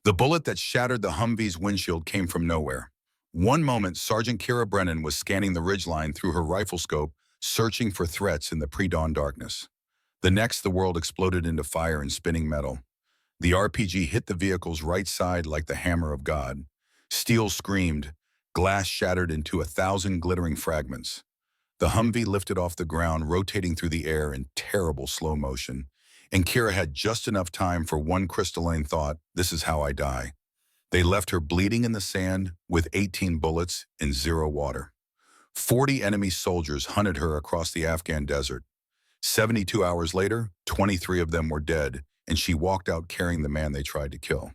The bullet that shattered the Humvee's windshield came from nowhere. One moment, Sergeant Kira Brennan was scanning the ridgeline through her rifle scope, searching for threats in the pre-dawn darkness. The next, the world exploded into fire and spinning metal. The RPG hit the vehicle's right side like the hammer of God. Steel screamed, glass shattered into 1,000 glittering fragments. The Humvee lifted off the ground, rotating through the air in terrible slow motion. And Kira had just enough time for one crystalline thought: this is how I die. They left her bleeding in the sand with 18 bullets and 0 water. 40 enemy soldiers hunted her across the Afghan desert. 72 hours later, 23 of them were dead, and she walked out carrying the man they tried to kill.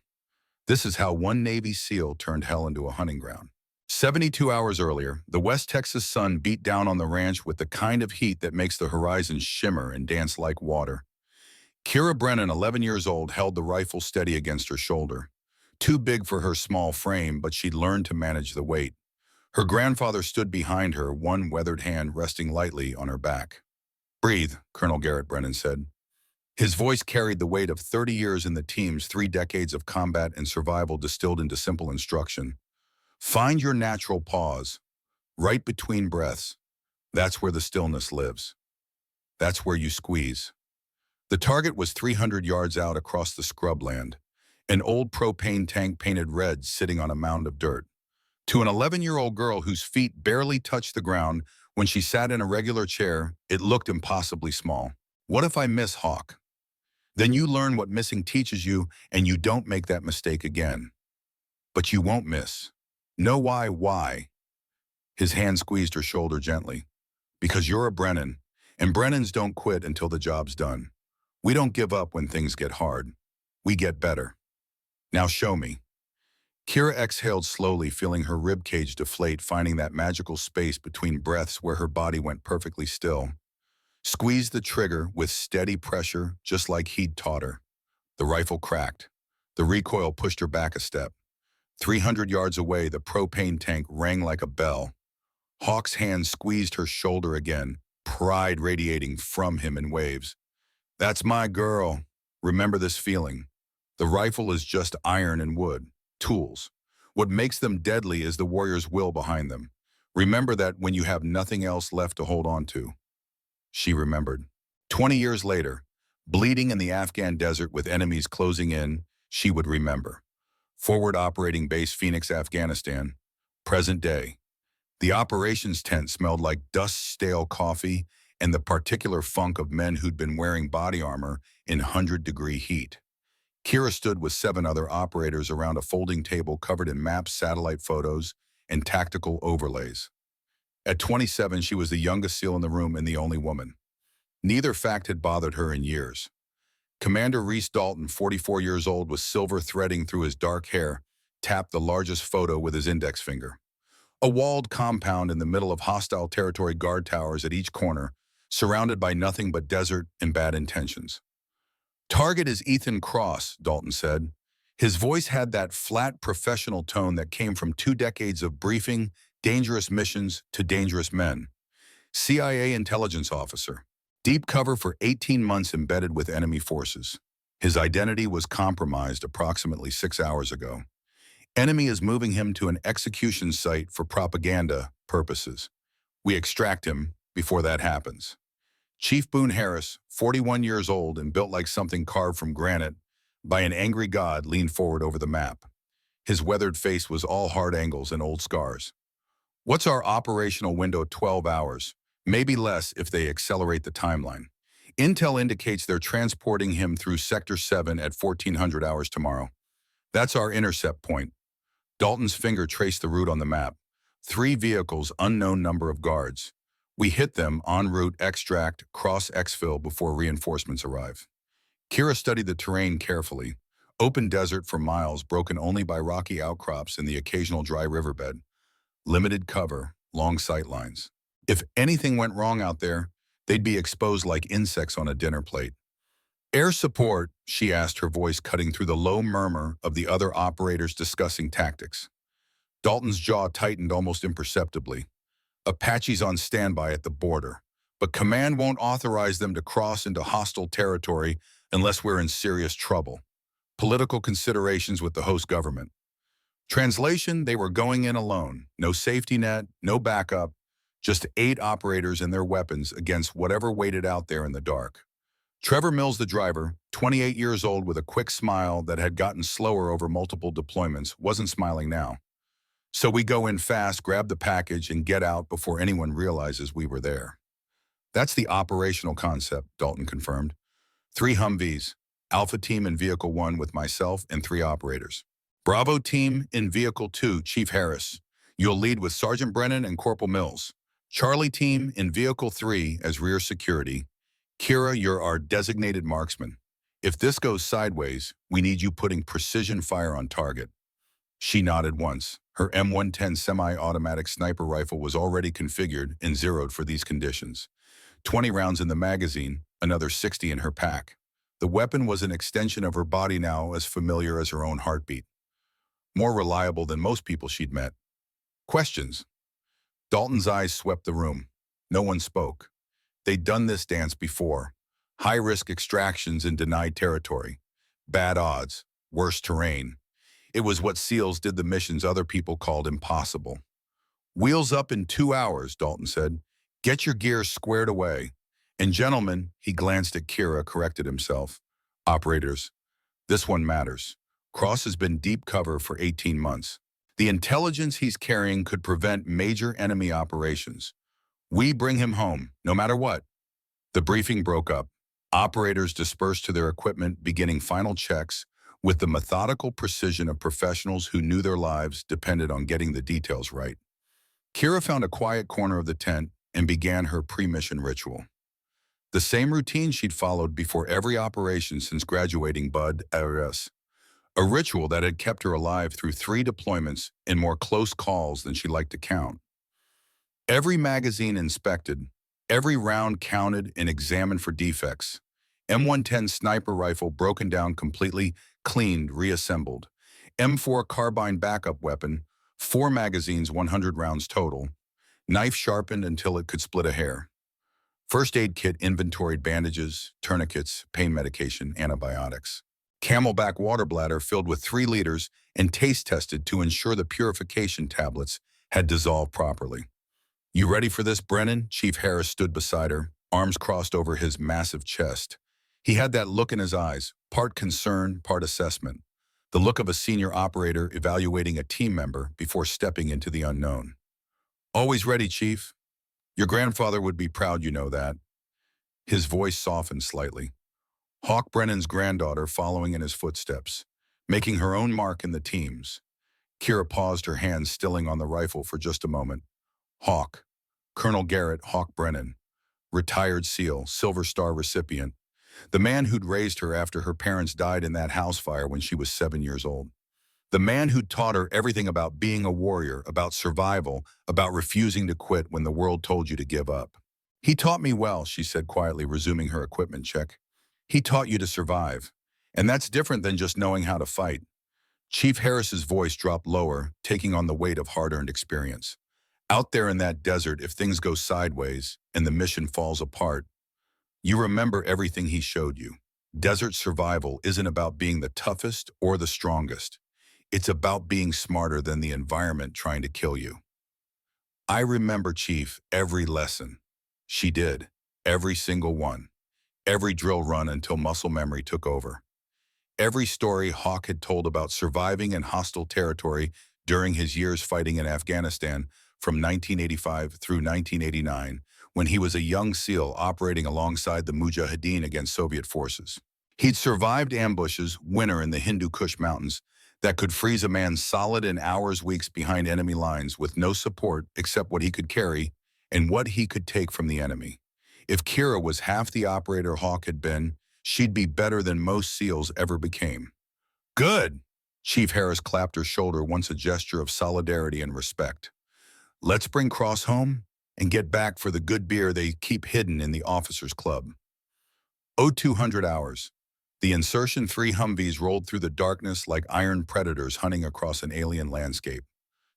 This is how one Navy SEAL turned hell into a hunting ground. 72 hours earlier, the West Texas sun beat down on the ranch with the kind of heat that makes the horizon shimmer and dance like water. Kira Brennan, 11 years old, held the rifle steady against her shoulder. Too big for her small frame, but she'd learned to manage the weight. Her grandfather stood behind her, one weathered hand resting lightly on her back. "Breathe," Colonel Garrett Brennan said. His voice carried the weight of 30 years in the team's 3 decades of combat and survival distilled into simple instruction. Find your natural pause, right between breaths. That's where the stillness lives. That's where you squeeze. The target was 300 yards out across the scrubland, an old propane tank painted red sitting on a mound of dirt. To an 11-year-old girl whose feet barely touched the ground when she sat in a regular chair, it looked impossibly small. What if I miss, Hawk? Then you learn what missing teaches you, and you don't make that mistake again. But you won't miss. Know why? Why? His hand squeezed her shoulder gently. Because you're a Brennan, and Brennans don't quit until the job's done. We don't give up when things get hard. We get better. Now show me. Kira exhaled slowly, feeling her ribcage deflate, finding that magical space between breaths where her body went perfectly still. Squeezed the trigger with steady pressure, just like he'd taught her. The rifle cracked. The recoil pushed her back a step. 300 yards away, the propane tank rang like a bell. Hawk's hand squeezed her shoulder again, pride radiating from him in waves. "That's my girl. Remember this feeling. The rifle is just iron and wood, tools. What makes them deadly is the warrior's will behind them. Remember that when you have nothing else left to hold on to." She remembered. 20 years later, bleeding in the Afghan desert with enemies closing in, she would remember. Forward Operating Base Phoenix, Afghanistan. Present day. The operations tent smelled like dust-stale coffee and the particular funk of men who'd been wearing body armor in 100-degree heat. Kira stood with 7 other operators around a folding table covered in maps, satellite photos, and tactical overlays. At 27, she was the youngest SEAL in the room and the only woman. Neither fact had bothered her in years. Commander Reese Dalton, 44 years old, with silver threading through his dark hair, tapped the largest photo with his index finger. A walled compound in the middle of hostile territory, guard towers at each corner, surrounded by nothing but desert and bad intentions. "Target is Ethan Cross," Dalton said. His voice had that flat professional tone that came from 2 decades of briefing dangerous missions to dangerous men. CIA intelligence officer. Deep cover for 18 months embedded with enemy forces. His identity was compromised approximately 6 hours ago. Enemy is moving him to an execution site for propaganda purposes. We extract him before that happens. Chief Boone Harris, 41 years old and built like something carved from granite by an angry god, leaned forward over the map. His weathered face was all hard angles and old scars. "What's our operational window? 12 hours. Maybe less if they accelerate the timeline. Intel indicates they're transporting him through Sector 7 at 1400 hours tomorrow. That's our intercept point." Dalton's finger traced the route on the map. 3 vehicles, unknown number of guards. We hit them en route, extract, cross exfil before reinforcements arrive. Kira studied the terrain carefully. Open desert for miles, broken only by rocky outcrops and the occasional dry riverbed. Limited cover, long sight lines. If anything went wrong out there, they'd be exposed like insects on a dinner plate. "Air support?" she asked, her voice cutting through the low murmur of the other operators discussing tactics. Dalton's jaw tightened almost imperceptibly. "Apaches on standby at the border, but command won't authorize them to cross into hostile territory unless we're in serious trouble. political considerations with the host government. Translation, they were going in alone. No safety net, no backup, just 8 operators and their weapons against whatever waited out there in the dark. Trevor Mills, the driver, 28 years old with a quick smile that had gotten slower over multiple deployments, wasn't smiling now. So we go in fast, grab the package, and get out before anyone realizes we were there. That's the operational concept, Dalton confirmed. 3 Humvees, Alpha Team in Vehicle 1 with myself and 3 operators. Bravo Team in Vehicle 2, Chief Harris. You'll lead with Sergeant Brennan and Corporal Mills. Charlie Team in Vehicle 3 as rear security. Kira, you're our designated marksman. If this goes sideways, we need you putting precision fire on target. She nodded once. Her M110 semi-automatic sniper rifle was already configured and zeroed for these conditions. 20 rounds in the magazine, another 60 in her pack. The weapon was an extension of her body now, as familiar as her own heartbeat. More reliable than most people she'd met. Questions? Dalton's eyes swept the room. No one spoke. They'd done this dance before. High-risk extractions in denied territory. Bad odds. Worse terrain. It was what SEALs did the missions other people called impossible. Wheels up in 2 hours, Dalton said. Get your gear squared away. And gentlemen, he glanced at Kira, corrected himself. Operators, this one matters. Cross has been deep cover for 18 months. The intelligence he's carrying could prevent major enemy operations. We bring him home, no matter what. The briefing broke up. Operators dispersed to their equipment, beginning final checks with the methodical precision of professionals who knew their lives depended on getting the details right. Kira found a quiet corner of the tent and began her pre-mission ritual. The same routine she'd followed before every operation since graduating Bud ARS. A ritual that had kept her alive through 3 deployments and more close calls than she liked to count. Every magazine inspected, every round counted and examined for defects. M110 sniper rifle broken down completely, cleaned, reassembled. M4 carbine backup weapon, 4 magazines, 100 rounds total. Knife sharpened until it could split a hair. First aid kit inventoried bandages, tourniquets, pain medication, antibiotics. Camelback water bladder filled with 3 liters and taste tested to ensure the purification tablets had dissolved properly. You ready for this, Brennan? Chief Harris stood beside her, arms crossed over his massive chest. He had that look in his eyes, part concern, part assessment. The look of a senior operator evaluating a team member before stepping into the unknown. Always ready, Chief. Your grandfather would be proud, you know that. His voice softened slightly. Hawk Brennan's granddaughter following in his footsteps, making her own mark in the teams. Kira paused, her hands stilling on the rifle for just a moment. Hawk, Colonel Garrett Hawk Brennan, retired SEAL, Silver Star recipient, the man who'd raised her after her parents died in that house fire when she was 7 years old. The man who'd taught her everything about being a warrior, about survival, about refusing to quit when the world told you to give up. He taught me well, she said quietly, resuming her equipment check. He taught you to survive. And that's different than just knowing how to fight. Chief Harris's voice dropped lower, taking on the weight of hard-earned experience. Out there in that desert, if things go sideways and the mission falls apart, you remember everything he showed you. Desert survival isn't about being the toughest or the strongest. It's about being smarter than the environment trying to kill you. I remember, Chief, every lesson. She did. Every single one. Every drill run until muscle memory took over. Every story Hawk had told about surviving in hostile territory during his years fighting in Afghanistan from 1985 through 1989, when he was a young SEAL operating alongside the Mujahideen against Soviet forces. He'd survived ambushes, winter in the Hindu Kush Mountains, that could freeze a man solid in hours, weeks behind enemy lines with no support except what he could carry and what he could take from the enemy. If Kira was half the operator Hawk had been, she'd be better than most SEALs ever became. Good! Chief Harris clapped her shoulder, once a gesture of solidarity and respect. Let's bring Cross home and get back for the good beer they keep hidden in the officers' club. 0200 hours. The Insertion 3 Humvees rolled through the darkness like iron predators hunting across an alien landscape.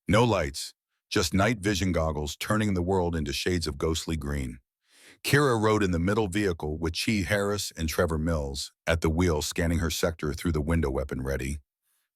No lights, just night vision goggles turning the world into shades of ghostly green. Kira rode in the middle vehicle with Chi Harris and Trevor Mills at the wheel, scanning her sector through the window, weapon ready.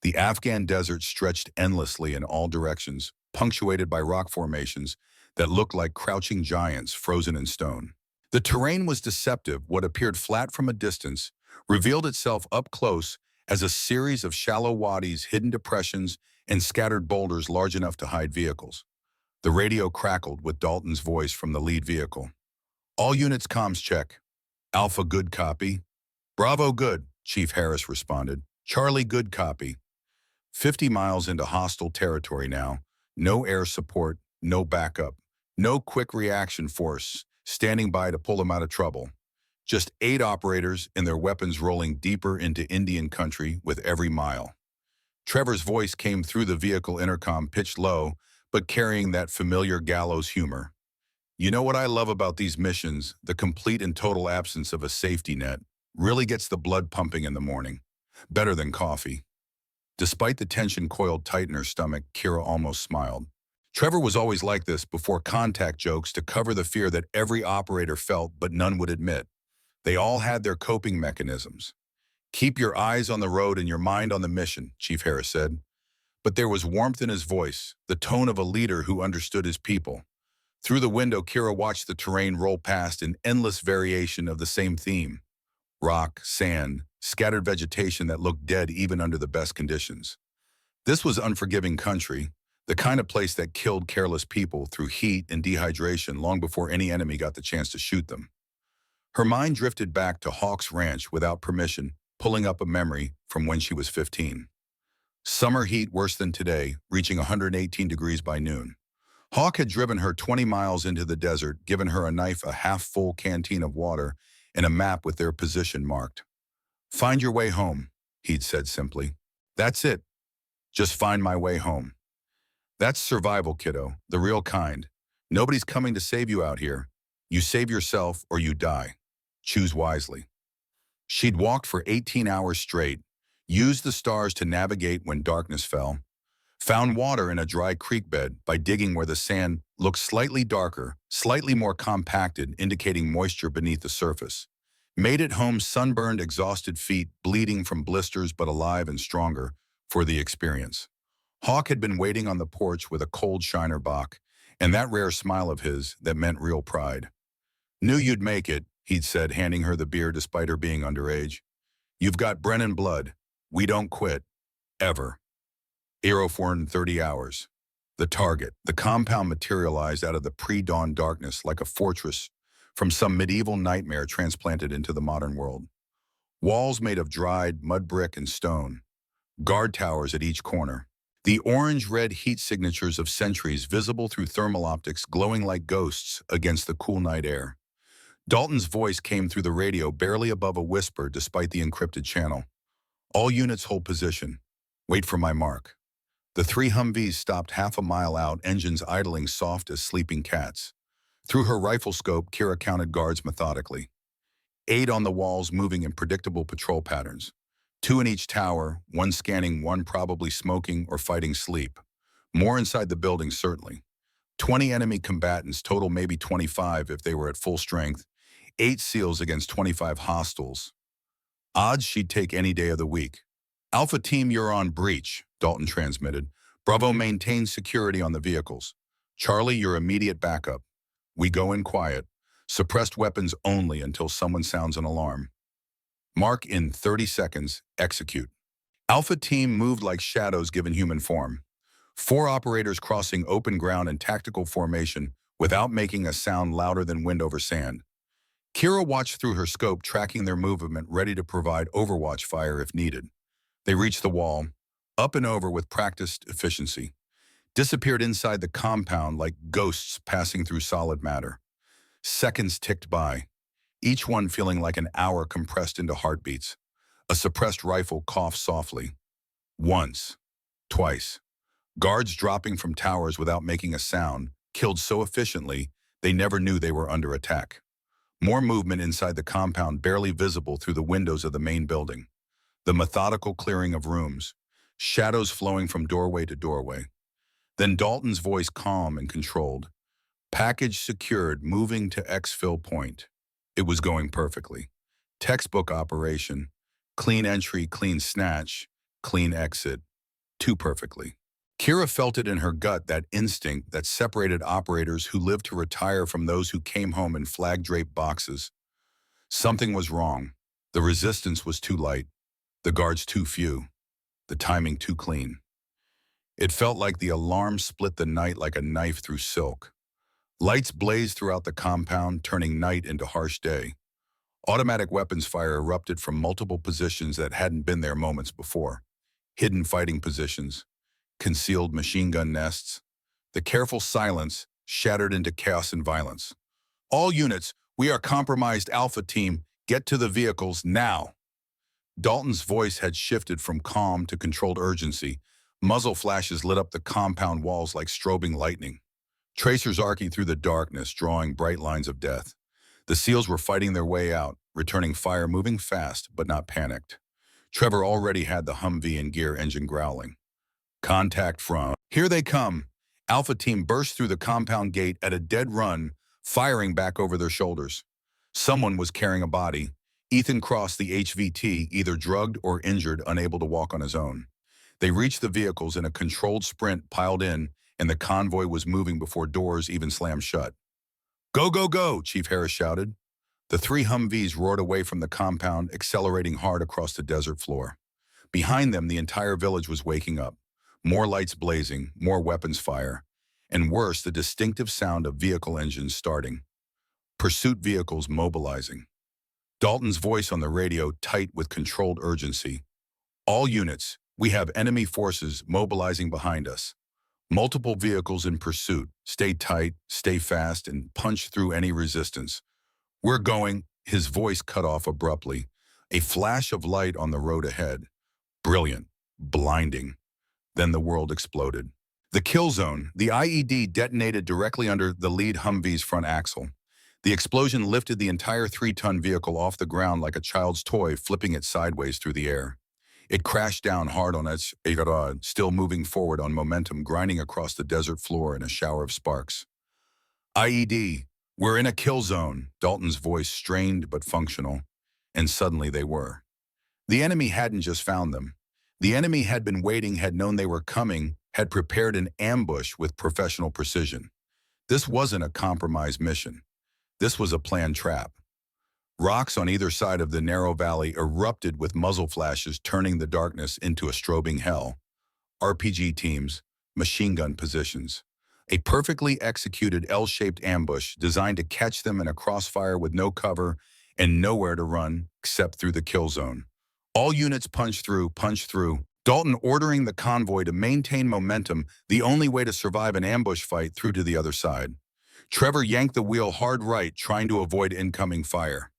The Afghan desert stretched endlessly in all directions, punctuated by rock formations that looked like crouching giants frozen in stone. The terrain was deceptive. What appeared flat from a distance revealed itself up close as a series of shallow wadis, hidden depressions, and scattered boulders large enough to hide vehicles. The radio crackled with Dalton's voice from the lead vehicle. "All units comms check. Alpha good copy. Bravo good," Chief Harris responded. "Charlie good copy." 50 miles into hostile territory now. No air support, no backup, no quick reaction force standing by to pull them out of trouble. Just 8 operators and their weapons rolling deeper into Indian country with every mile. Trevor's voice came through the vehicle intercom, pitched low, but carrying that familiar gallows humor. "You know what I love about these missions? The complete and total absence of a safety net really gets the blood pumping in the morning. Better than coffee." Despite the tension coiled tight in her stomach, Kira almost smiled. Trevor was always like this, before contact jokes to cover the fear that every operator felt but none would admit. They all had their coping mechanisms. "Keep your eyes on the road and your mind on the mission," Chief Harris said. But there was warmth in his voice, the tone of a leader who understood his people. Through the window, Kira watched the terrain roll past, an endless variation of the same theme. Rock, sand, scattered vegetation that looked dead even under the best conditions. This was unforgiving country, the kind of place that killed careless people through heat and dehydration long before any enemy got the chance to shoot them. Her mind drifted back to Hawk's Ranch without permission, pulling up a memory from when she was 15. Summer heat worse than today, reaching 118 degrees by noon. Hawk had driven her 20 miles into the desert, given her a knife, a half-full canteen of water, and a map with their position marked. "Find your way home," he'd said simply. "That's it. Just find my way home." That's survival, kiddo, the real kind. Nobody's coming to save you out here. You save yourself or you die. Choose wisely. She'd walked for 18 hours straight, used the stars to navigate when darkness fell, found water in a dry creek bed by digging where the sand looked slightly darker, slightly more compacted, indicating moisture beneath the surface. Made it home, sunburned, exhausted feet, bleeding from blisters but alive and stronger for the experience. Hawk had been waiting on the porch with a cold Shiner Bock, and that rare smile of his that meant real pride. "Knew you'd make it," he'd said, handing her the beer despite her being underage. "You've got Brennan blood. We don't quit. Ever." Aero 430 hours. The target, the compound, materialized out of the pre-dawn darkness like a fortress from some medieval nightmare transplanted into the modern world. Walls made of dried mud brick and stone. Guard towers at each corner. The orange-red heat signatures of centuries visible through thermal optics, glowing like ghosts against the cool night air. Dalton's voice came through the radio, barely above a whisper despite the encrypted channel. "All units hold position. Wait for my mark." The 3 Humvees stopped half a mile out, engines idling soft as sleeping cats. Through her rifle scope, Kira counted guards methodically. 8 on the walls, moving in predictable patrol patterns. 2 in each tower, 1 scanning, 1 probably smoking or fighting sleep. More inside the building, certainly. 20 enemy combatants, total maybe 25 if they were at full strength. 8 SEALs against 25 hostiles. Odds she'd take any day of the week. "Alpha Team, you're on breach," Dalton transmitted. "Bravo maintains security on the vehicles. Charlie, your immediate backup. We go in quiet. Suppressed weapons only until someone sounds an alarm. Mark in 30 seconds. Execute." Alpha Team moved like shadows given human form. 4 operators crossing open ground in tactical formation without making a sound louder than wind over sand. Kira watched through her scope, tracking their movement, ready to provide overwatch fire if needed. They reached the wall, up and over with practiced efficiency. Disappeared inside the compound like ghosts passing through solid matter. Seconds ticked by, each one feeling like an hour compressed into heartbeats. A suppressed rifle coughed softly. Once. Twice. Guards dropping from towers without making a sound, killed so efficiently they never knew they were under attack. More movement inside the compound, barely visible through the windows of the main building. The methodical clearing of rooms, shadows flowing from doorway to doorway. Then Dalton's voice, calm and controlled. Package secured, moving to exfil point. It was going perfectly. Textbook operation. Clean entry, clean snatch, clean exit. Too perfectly. Kira felt it in her gut, that instinct that separated operators who lived to retire from those who came home in flag-draped boxes. Something was wrong. The resistance was too light, the guards too few, the timing too clean. It felt like the alarm split the night like a knife through silk. Lights blazed throughout the compound, turning night into harsh day. Automatic weapons fire erupted from multiple positions that hadn't been there moments before. Hidden fighting positions, concealed machine gun nests. The careful silence shattered into chaos and violence. All units, we are compromised. Alpha Team, get to the vehicles now. Dalton's voice had shifted from calm to controlled urgency. Muzzle flashes lit up the compound walls like strobing lightning. Tracers arcing through the darkness, drawing bright lines of death. The SEALs were fighting their way out, returning fire, moving fast but not panicked. Trevor already had the Humvee in gear, engine growling. Contact from. Here they come. Alpha Team burst through the compound gate at a dead run, firing back over their shoulders. Someone was carrying a body. Ethan crossed the HVT, either drugged or injured, unable to walk on his own. They reached the vehicles in a controlled sprint, piled in, and the convoy was moving before doors even slammed shut. Go, go, go, Chief Harris shouted. The three Humvees roared away from the compound, accelerating hard across the desert floor. Behind them, the entire village was waking up. More lights blazing, more weapons fire, and worse, the distinctive sound of vehicle engines starting. Pursuit vehicles mobilizing. Dalton's voice on the radio, tight with controlled urgency. All units, we have enemy forces mobilizing behind us. Multiple vehicles in pursuit. Stay tight, stay fast, and punch through any resistance. We're going. His voice cut off abruptly. A flash of light on the road ahead. Brilliant. Blinding. Then the world exploded. The kill zone. The IED detonated directly under the lead Humvee's front axle. The explosion lifted the entire 3-ton vehicle off the ground like a child's toy, flipping it sideways through the air. It crashed down hard on its still moving forward on momentum, grinding across the desert floor in a shower of sparks. IED, we're in a kill zone, Dalton's voice strained but functional. And suddenly they were. The enemy hadn't just found them. The enemy had been waiting, had known they were coming, had prepared an ambush with professional precision. This wasn't a compromised mission. This was a planned trap. Rocks on either side of the narrow valley erupted with muzzle flashes, turning the darkness into a strobing hell. RPG teams, machine gun positions. A perfectly executed L-shaped ambush designed to catch them in a crossfire with no cover and nowhere to run except through the kill zone. All units punch through. Dalton ordering the convoy to maintain momentum, the only way to survive an ambush fight, through to the other side. Trevor yanked the wheel hard right, trying to avoid incoming fire.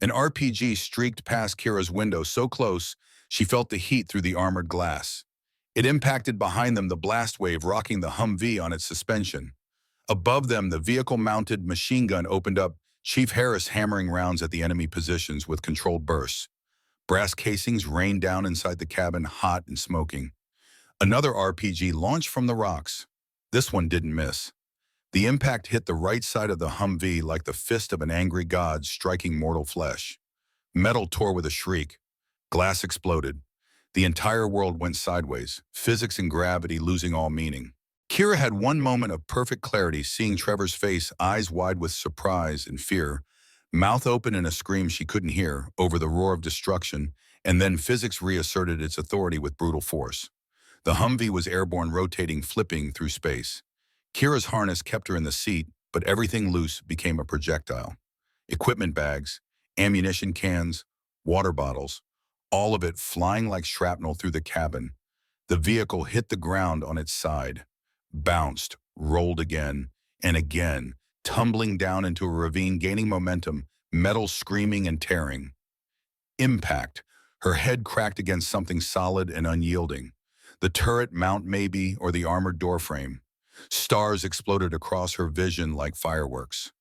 An RPG streaked past Kira's window so close, she felt the heat through the armored glass. It impacted behind them, the blast wave rocking the Humvee on its suspension. Above them, the vehicle-mounted machine gun opened up, Chief Harris hammering rounds at the enemy positions with controlled bursts. Brass casings rained down inside the cabin, hot and smoking. Another RPG launched from the rocks. This one didn't miss. The impact hit the right side of the Humvee like the fist of an angry god striking mortal flesh. Metal tore with a shriek. Glass exploded. The entire world went sideways, physics and gravity losing all meaning. Kira had one moment of perfect clarity, seeing Trevor's face, eyes wide with surprise and fear, mouth open in a scream she couldn't hear over the roar of destruction, and then physics reasserted its authority with brutal force. The Humvee was airborne, rotating, flipping through space. Kira's harness kept her in the seat, but everything loose became a projectile. Equipment bags, ammunition cans, water bottles, all of it flying like shrapnel through the cabin. The vehicle hit the ground on its side, bounced, rolled again, and again, tumbling down into a ravine, gaining momentum, metal screaming and tearing. Impact. Her head cracked against something solid and unyielding. The turret mount maybe, or the armored doorframe. Stars exploded across her vision like fireworks.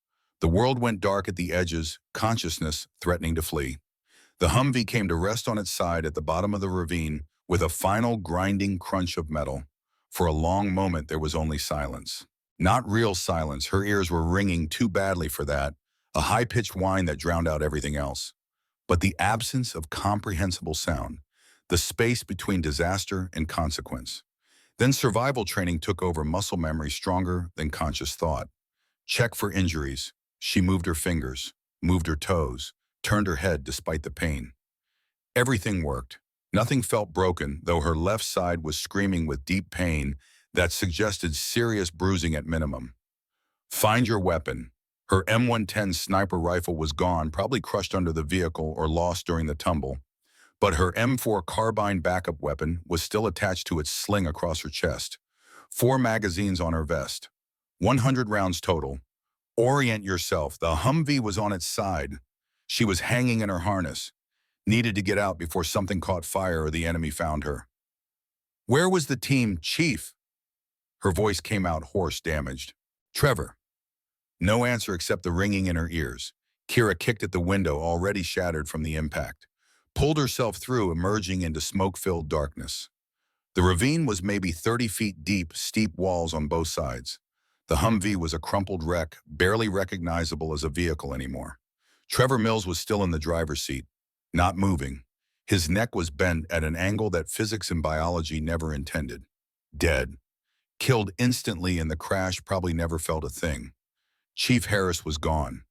The world went dark at the edges, consciousness threatening to flee. The Humvee came to rest on its side at the bottom of the ravine with a final grinding crunch of metal. For a long moment there was only silence. Not real silence, her ears were ringing too badly for that, a high-pitched whine that drowned out everything else. But the absence of comprehensible sound, the space between disaster and consequence. Then survival training took over muscle memory stronger than conscious thought. Check for injuries. She moved her fingers, moved her toes, turned her head despite the pain. Everything worked. Nothing felt broken, though her left side was screaming with deep pain that suggested serious bruising at minimum. Find your weapon. Her M110 sniper rifle was gone, probably crushed under the vehicle or lost during the tumble. But her M4 carbine backup weapon was still attached to its sling across her chest. 4 magazines on her vest. 100 rounds total. Orient yourself. The Humvee was on its side. She was hanging in her harness. Needed to get out before something caught fire or the enemy found her. Where was the team, Chief? Her voice came out hoarse, damaged. Trevor. No answer except the ringing in her ears. Kira kicked at the window, already shattered from the impact. Pulled herself through, emerging into smoke-filled darkness. The ravine was maybe 30 feet deep, steep walls on both sides. The Humvee was a crumpled wreck, barely recognizable as a vehicle anymore. Trevor Mills was still in the driver's seat, not moving. His neck was bent at an angle that physics and biology never intended. Dead. Killed instantly in the crash, probably never felt a thing. Chief Harris was gone.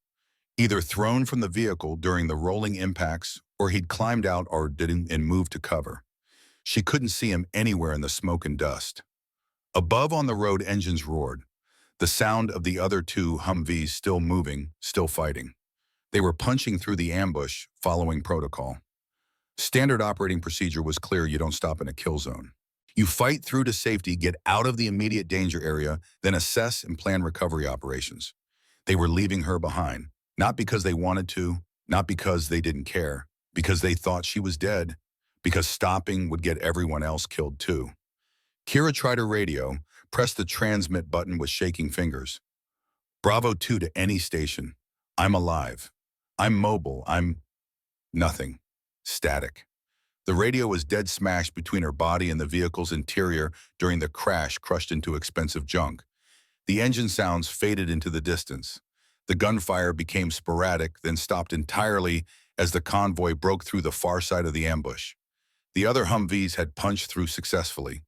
Either thrown from the vehicle during the rolling impacts, or he'd climbed out or didn't and moved to cover. She couldn't see him anywhere in the smoke and dust. Above on the road, engines roared. The sound of the other 2 Humvees still moving, still fighting. They were punching through the ambush, following protocol. Standard operating procedure was clear: you don't stop in a kill zone. You fight through to safety, get out of the immediate danger area, then assess and plan recovery operations. They were leaving her behind, not because they wanted to, not because they didn't care, because they thought she was dead, because stopping would get everyone else killed too. Kira tried her radio, pressed the transmit button with shaking fingers. Bravo 2 to any station. I'm alive. I'm mobile. I'm nothing. Static. The radio was dead smashed between her body and the vehicle's interior during the crash, crushed into expensive junk. The engine sounds faded into the distance. The gunfire became sporadic, then stopped entirely as the convoy broke through the far side of the ambush. The other Humvees had punched through successfully.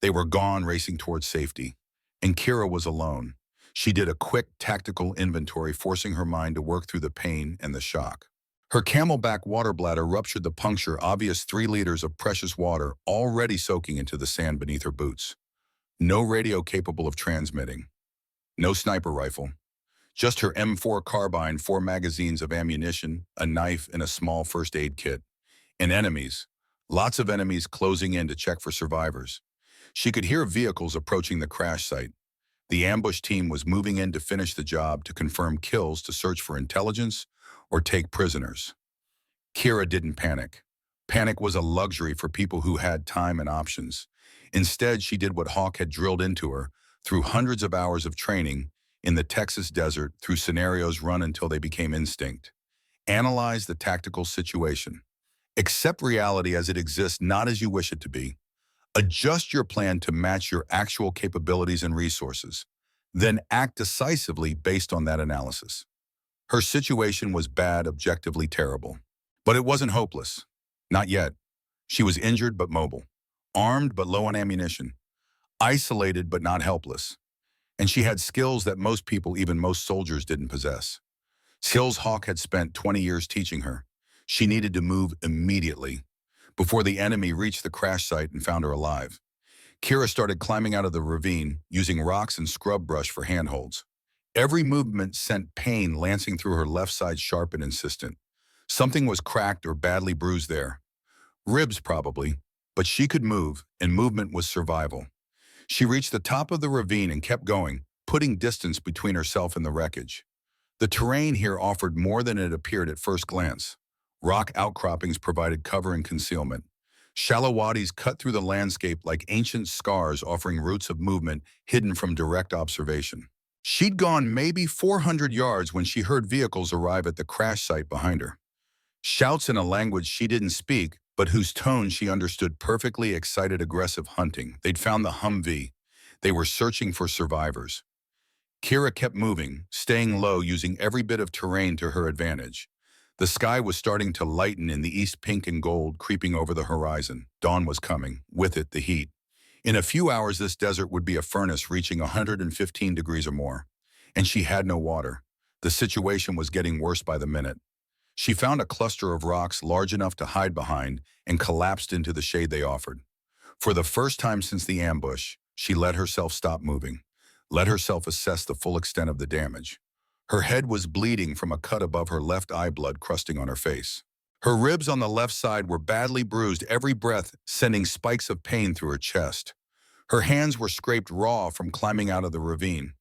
They were gone, racing towards safety. And Kira was alone. She did a quick tactical inventory, forcing her mind to work through the pain and the shock. Her camelback water bladder ruptured the puncture, obvious 3 liters of precious water already soaking into the sand beneath her boots. No radio capable of transmitting. No sniper rifle. Just her M4 carbine, 4 magazines of ammunition, a knife, and a small first aid kit. And enemies. Lots of enemies closing in to check for survivors. She could hear vehicles approaching the crash site. The ambush team was moving in to finish the job, to confirm kills, to search for intelligence, or take prisoners. Kira didn't panic. Panic was a luxury for people who had time and options. Instead, she did what Hawk had drilled into her, through hundreds of hours of training, in the Texas desert, through scenarios run until they became instinct. Analyze the tactical situation. Accept reality as it exists, not as you wish it to be. Adjust your plan to match your actual capabilities and resources. Then act decisively based on that analysis. Her situation was bad, objectively terrible. But it wasn't hopeless. Not yet. She was injured but mobile. Armed but low on ammunition. Isolated but not helpless. And she had skills that most people, even most soldiers, didn't possess. Skills Hawk had spent 20 years teaching her. She needed to move immediately, before the enemy reached the crash site and found her alive. Kira started climbing out of the ravine, using rocks and scrub brush for handholds. Every movement sent pain lancing through her left side, sharp and insistent. Something was cracked or badly bruised there. Ribs probably, but she could move, and movement was survival. She reached the top of the ravine and kept going, putting distance between herself and the wreckage. The terrain here offered more than it appeared at first glance. Rock outcroppings provided cover and concealment. Shallow wadis cut through the landscape like ancient scars, offering routes of movement hidden from direct observation. She'd gone maybe 400 yards when she heard vehicles arrive at the crash site behind her. Shouts in a language she didn't speak, but whose tone she understood perfectly: excited, aggressive hunting. They'd found the Humvee. They were searching for survivors. Kira kept moving, staying low, using every bit of terrain to her advantage. The sky was starting to lighten in the east, pink and gold creeping over the horizon. Dawn was coming, with it the heat. In a few hours, this desert would be a furnace reaching 115 degrees or more. And she had no water. The situation was getting worse by the minute. She found a cluster of rocks large enough to hide behind and collapsed into the shade they offered. For the first time since the ambush, she let herself stop moving, let herself assess the full extent of the damage. Her head was bleeding from a cut above her left eye, blood crusting on her face. Her ribs on the left side were badly bruised, every breath sending spikes of pain through her chest. Her hands were scraped raw from climbing out of the ravine.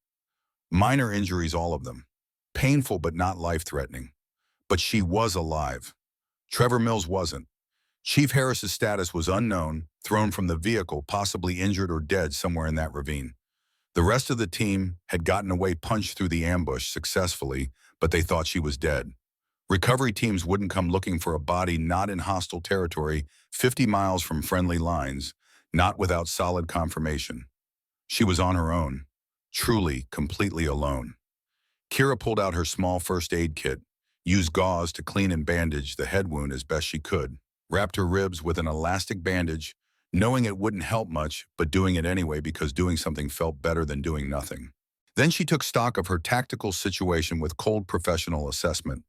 Minor injuries, all of them. Painful but not life-threatening. But she was alive. Trevor Mills wasn't. Chief Harris's status was unknown, thrown from the vehicle, possibly injured or dead somewhere in that ravine. The rest of the team had gotten away, punched through the ambush successfully, but they thought she was dead. Recovery teams wouldn't come looking for a body not in hostile territory, 50 miles from friendly lines, not without solid confirmation. She was on her own, truly, completely alone. Kira pulled out her small first aid kit, used gauze to clean and bandage the head wound as best she could, wrapped her ribs with an elastic bandage, knowing it wouldn't help much, but doing it anyway because doing something felt better than doing nothing. Then she took stock of her tactical situation with cold professional assessment.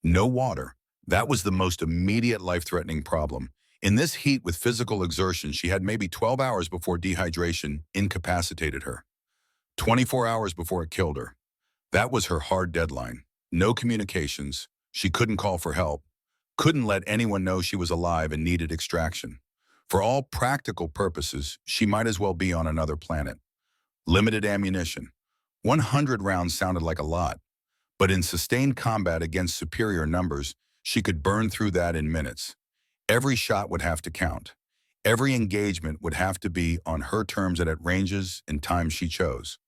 No water. That was the most immediate life-threatening problem. In this heat with physical exertion, she had maybe 12 hours before dehydration incapacitated her. 24 hours before it killed her. That was her hard deadline. No communications. She couldn't call for help. Couldn't let anyone know she was alive and needed extraction. For all practical purposes, she might as well be on another planet. Limited ammunition. 100 rounds sounded like a lot, but in sustained combat against superior numbers, she could burn through that in minutes. Every shot would have to count. Every engagement would have to be on her terms and at ranges and times she chose.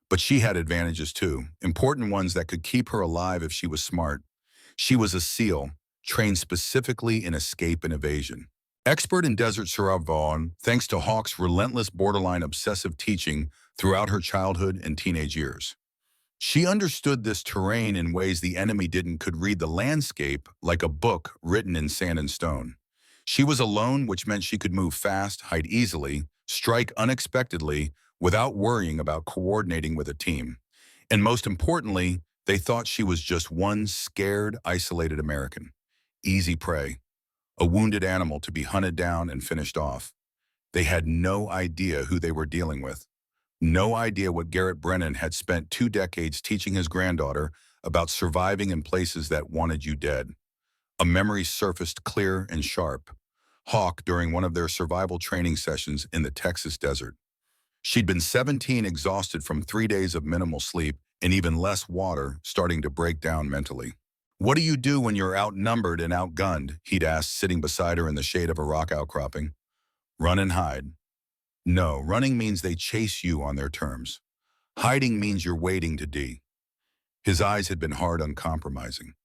But she had advantages too, important ones that could keep her alive if she was smart. She was a SEAL, trained specifically in escape and evasion. Expert in desert survival, thanks to Hawk's relentless, borderline obsessive teaching throughout her childhood and teenage years. She understood this terrain in ways the enemy didn't, could read the landscape like a book written in sand and stone. She was alone, which meant she could move fast, hide easily, strike unexpectedly without worrying about coordinating with a team. And most importantly, they thought she was just one scared, isolated American. Easy prey. A wounded animal to be hunted down and finished off. They had no idea who they were dealing with. No idea what Garrett Brennan had spent 2 decades teaching his granddaughter about surviving in places that wanted you dead. A memory surfaced clear and sharp. Hawk during one of their survival training sessions in the Texas desert. She'd been 17, exhausted from 3 days of minimal sleep and even less water, starting to break down mentally. "What do you do when you're outnumbered and outgunned?" he'd asked, sitting beside her in the shade of a rock outcropping. "Run and hide." "No, running means they chase you on their terms. Hiding means you're waiting to die." His eyes had been hard, uncompromising.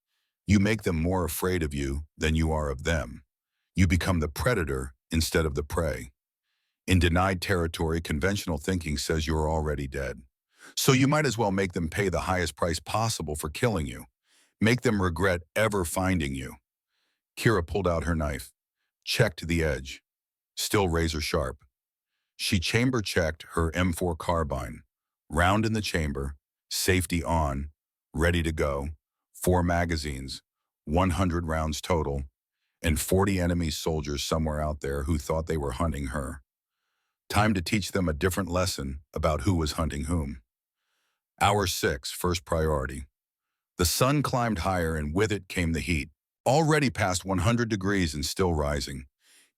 "You make them more afraid of you than you are of them. You become the predator instead of the prey. In denied territory, conventional thinking says you're already dead. So you might as well make them pay the highest price possible for killing you. Make them regret ever finding you." Kira pulled out her knife, checked the edge, still razor sharp. She chamber-checked her M4 carbine, round in the chamber, safety on, ready to go, 4 magazines, 100 rounds total, and 40 enemy soldiers somewhere out there who thought they were hunting her. Time to teach them a different lesson about who was hunting whom. Hour 6, first priority. The sun climbed higher, and with it came the heat. Already past 100 degrees and still rising.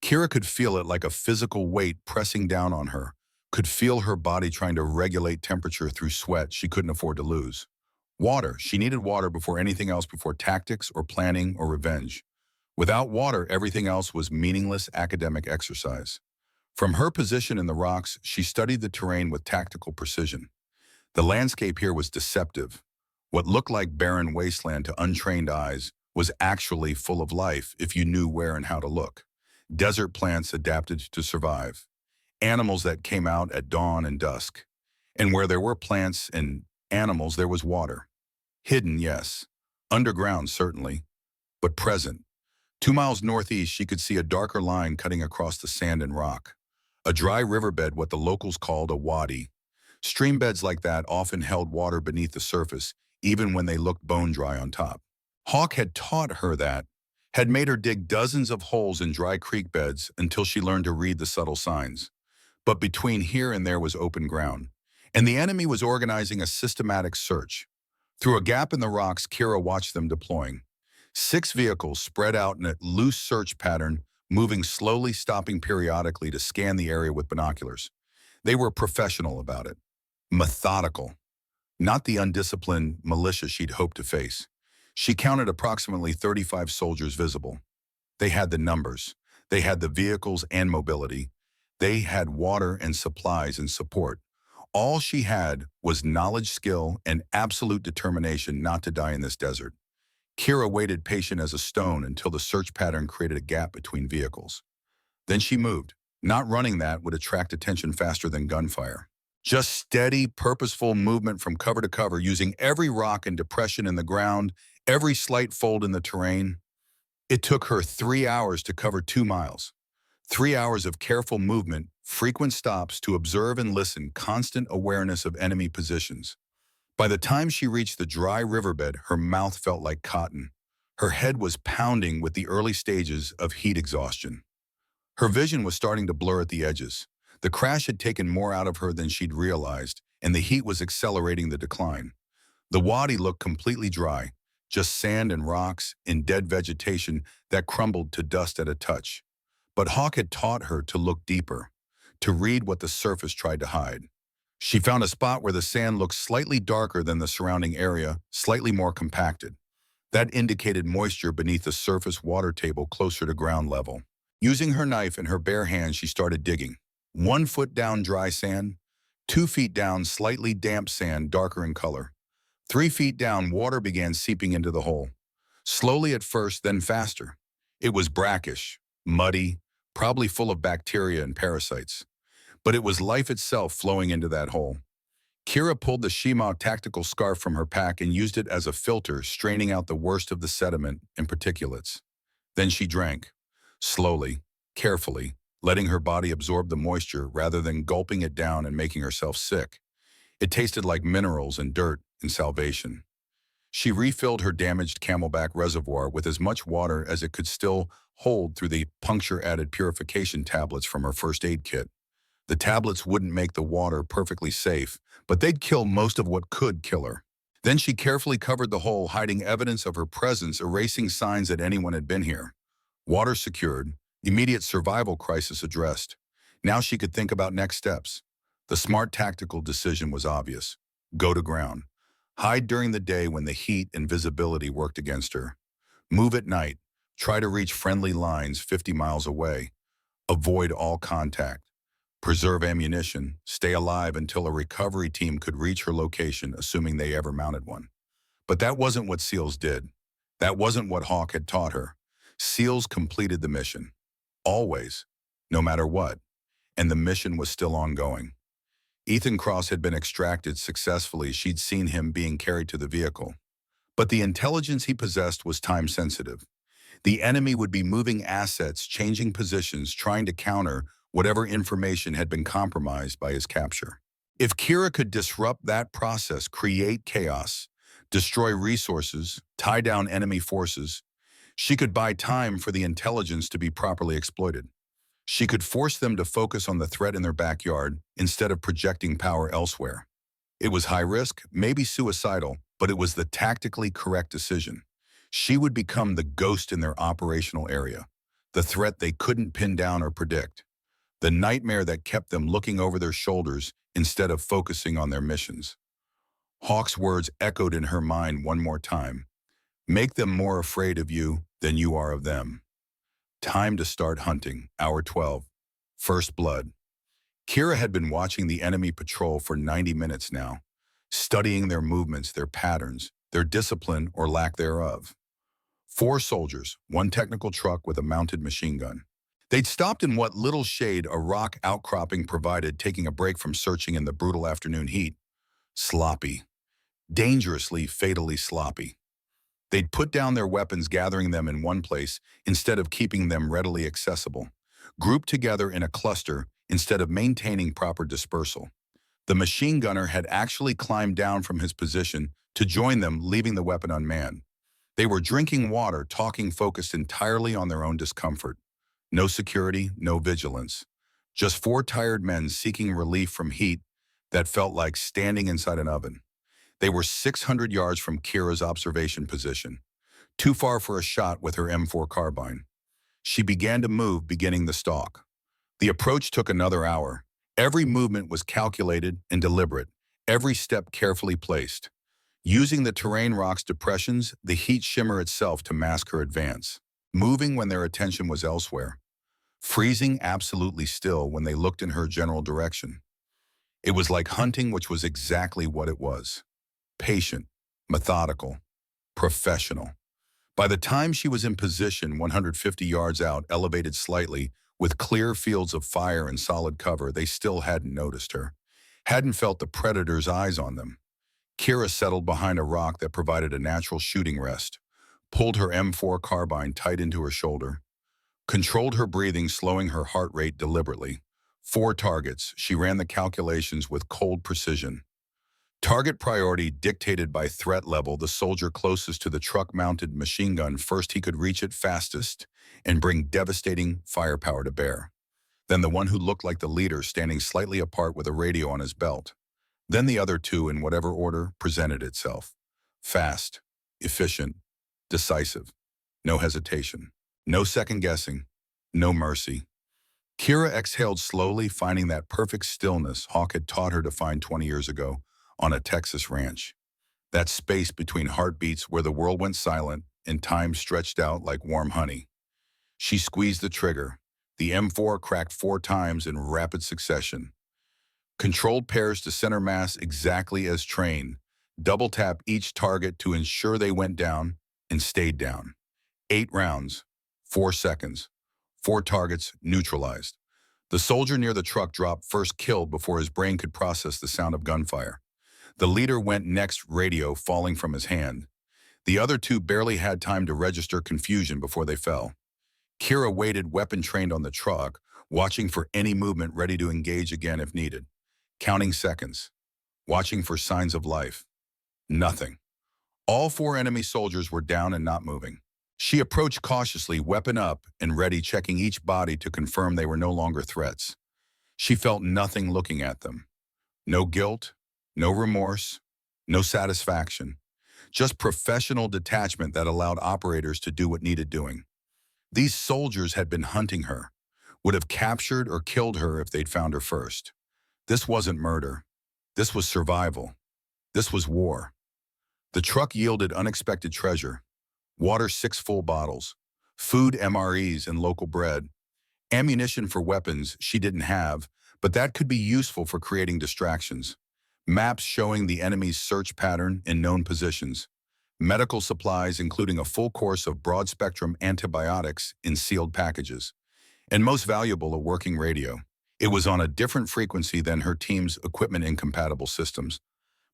Kira could feel it like a physical weight pressing down on her, could feel her body trying to regulate temperature through sweat she couldn't afford to lose. Water. She needed water before anything else, before tactics or planning or revenge. Without water, everything else was meaningless academic exercise. From her position in the rocks, she studied the terrain with tactical precision. The landscape here was deceptive. What looked like barren wasteland to untrained eyes was actually full of life if you knew where and how to look. Desert plants adapted to survive. Animals that came out at dawn and dusk. And where there were plants and animals, there was water. Hidden, yes. Underground, certainly, but present. 2 miles northeast, she could see a darker line cutting across the sand and rock. A dry riverbed, what the locals called a wadi. Stream beds like that often held water beneath the surface, even when they looked bone dry on top. Hawk had taught her that, had made her dig dozens of holes in dry creek beds until she learned to read the subtle signs. But between here and there was open ground, and the enemy was organizing a systematic search. Through a gap in the rocks, Kira watched them deploying. 6 vehicles spread out in a loose search pattern, moving slowly, stopping periodically to scan the area with binoculars. They were professional about it, methodical, not the undisciplined militia she'd hoped to face. She counted approximately 35 soldiers visible. They had the numbers. They had the vehicles and mobility. They had water and supplies and support. All she had was knowledge, skill, and absolute determination not to die in this desert. Kira waited patient as a stone until the search pattern created a gap between vehicles. Then she moved. Not running, that would attract attention faster than gunfire. Just steady, purposeful movement from cover to cover, using every rock and depression in the ground, every slight fold in the terrain. It took her 3 hours to cover 2 miles. 3 hours of careful movement, frequent stops to observe and listen, constant awareness of enemy positions. By the time she reached the dry riverbed, her mouth felt like cotton. Her head was pounding with the early stages of heat exhaustion. Her vision was starting to blur at the edges. The crash had taken more out of her than she'd realized, and the heat was accelerating the decline. The wadi looked completely dry, just sand and rocks and dead vegetation that crumbled to dust at a touch. But Hawk had taught her to look deeper, to read what the surface tried to hide. She found a spot where the sand looked slightly darker than the surrounding area, slightly more compacted. That indicated moisture beneath the surface water table closer to ground level. Using her knife in her bare hand, she started digging. 1 foot down, dry sand. 2 feet down, slightly damp sand, darker in color. 3 feet down, water began seeping into the hole. Slowly at first, then faster. It was brackish, muddy, probably full of bacteria and parasites. But it was life itself flowing into that hole. Kira pulled the Shima tactical scarf from her pack and used it as a filter, straining out the worst of the sediment and particulates. Then she drank, slowly, carefully, letting her body absorb the moisture rather than gulping it down and making herself sick. It tasted like minerals and dirt and salvation. She refilled her damaged Camelback reservoir with as much water as it could still hold through the puncture-added purification tablets from her first aid kit. The tablets wouldn't make the water perfectly safe, but they'd kill most of what could kill her. Then she carefully covered the hole, hiding evidence of her presence, erasing signs that anyone had been here. Water secured, immediate survival crisis addressed. Now she could think about next steps. The smart tactical decision was obvious. Go to ground. Hide during the day when the heat and visibility worked against her. Move at night. Try to reach friendly lines 50 miles away. Avoid all contact. Preserve ammunition. Stay alive until a recovery team could reach her location, assuming they ever mounted one. But that wasn't what SEALs did. That wasn't what Hawk had taught her. SEALs completed the mission. Always. No matter what. And the mission was still ongoing. Ethan Cross had been extracted successfully. She'd seen him being carried to the vehicle. But the intelligence he possessed was time-sensitive. The enemy would be moving assets, changing positions, trying to counter whatever information had been compromised by his capture. If Kira could disrupt that process, create chaos, destroy resources, tie down enemy forces, she could buy time for the intelligence to be properly exploited. She could force them to focus on the threat in their backyard instead of projecting power elsewhere. It was high risk, maybe suicidal, but it was the tactically correct decision. She would become the ghost in their operational area, the threat they couldn't pin down or predict, the nightmare that kept them looking over their shoulders instead of focusing on their missions. Hawk's words echoed in her mind one more time. Make them more afraid of you than you are of them. Time to start hunting. Hour 12. First blood. Kira had been watching the enemy patrol for 90 minutes now, studying their movements, their patterns, their discipline or lack thereof. 4 soldiers, 1 technical truck with a mounted machine gun. They'd stopped in what little shade a rock outcropping provided, taking a break from searching in the brutal afternoon heat. Sloppy. dangerously, fatally sloppy. They'd put down their weapons, gathering them in one place instead of keeping them readily accessible, grouped together in a cluster instead of maintaining proper dispersal. The machine gunner had actually climbed down from his position to join them, leaving the weapon unmanned. They were drinking water, talking, focused entirely on their own discomfort. No security, no vigilance. Just four tired men seeking relief from heat that felt like standing inside an oven. They were 600 yards from Kira's observation position, too far for a shot with her M4 carbine. She began to move, beginning the stalk. The approach took another hour. Every movement was calculated and deliberate, every step carefully placed. Using the terrain rock's depressions, the heat shimmer itself to mask her advance. Moving when their attention was elsewhere. Freezing absolutely still when they looked in her general direction. It was like hunting, which was exactly what it was. Patient, methodical, professional. By the time she was in position 150 yards out, elevated slightly, with clear fields of fire and solid cover, they still hadn't noticed her, hadn't felt the predator's eyes on them. Kira settled behind a rock that provided a natural shooting rest, pulled her M4 carbine tight into her shoulder, controlled her breathing, slowing her heart rate deliberately. 4 targets, she ran the calculations with cold precision. Target priority dictated by threat level, the soldier closest to the truck-mounted machine gun first, he could reach it fastest and bring devastating firepower to bear. Then the one who looked like the leader, standing slightly apart with a radio on his belt. Then the other two, in whatever order presented itself. Fast, efficient, decisive. No hesitation. No second guessing. No mercy. Kira exhaled slowly, finding that perfect stillness Hawk had taught her to find 20 years ago on a Texas ranch. That space between heartbeats where the world went silent and time stretched out like warm honey. She squeezed the trigger. The M4 cracked 4 times in rapid succession. Controlled pairs to center mass exactly as trained. Double tap each target to ensure they went down and stayed down. 8 rounds, 4 seconds. 4 targets neutralized. The soldier near the truck dropped first, killed before his brain could process the sound of gunfire. The leader went next, radio falling from his hand. The other 2 barely had time to register confusion before they fell. Kira waited, weapon trained on the truck, watching for any movement, ready to engage again if needed. Counting seconds, watching for signs of life. Nothing. All 4 enemy soldiers were down and not moving. She approached cautiously, weapon up and ready, checking each body to confirm they were no longer threats. She felt nothing looking at them. No guilt, no remorse, no satisfaction. Just professional detachment that allowed operators to do what needed doing. These soldiers had been hunting her, would have captured or killed her if they'd found her first. This wasn't murder. This was survival. This was war. The truck yielded unexpected treasure. Water, 6 full bottles. Food, MREs, and local bread. Ammunition for weapons she didn't have, but that could be useful for creating distractions. Maps showing the enemy's search pattern in known positions. Medical supplies, including a full course of broad-spectrum antibiotics in sealed packages. And most valuable, a working radio. It was on a different frequency than her team's equipment-incompatible systems.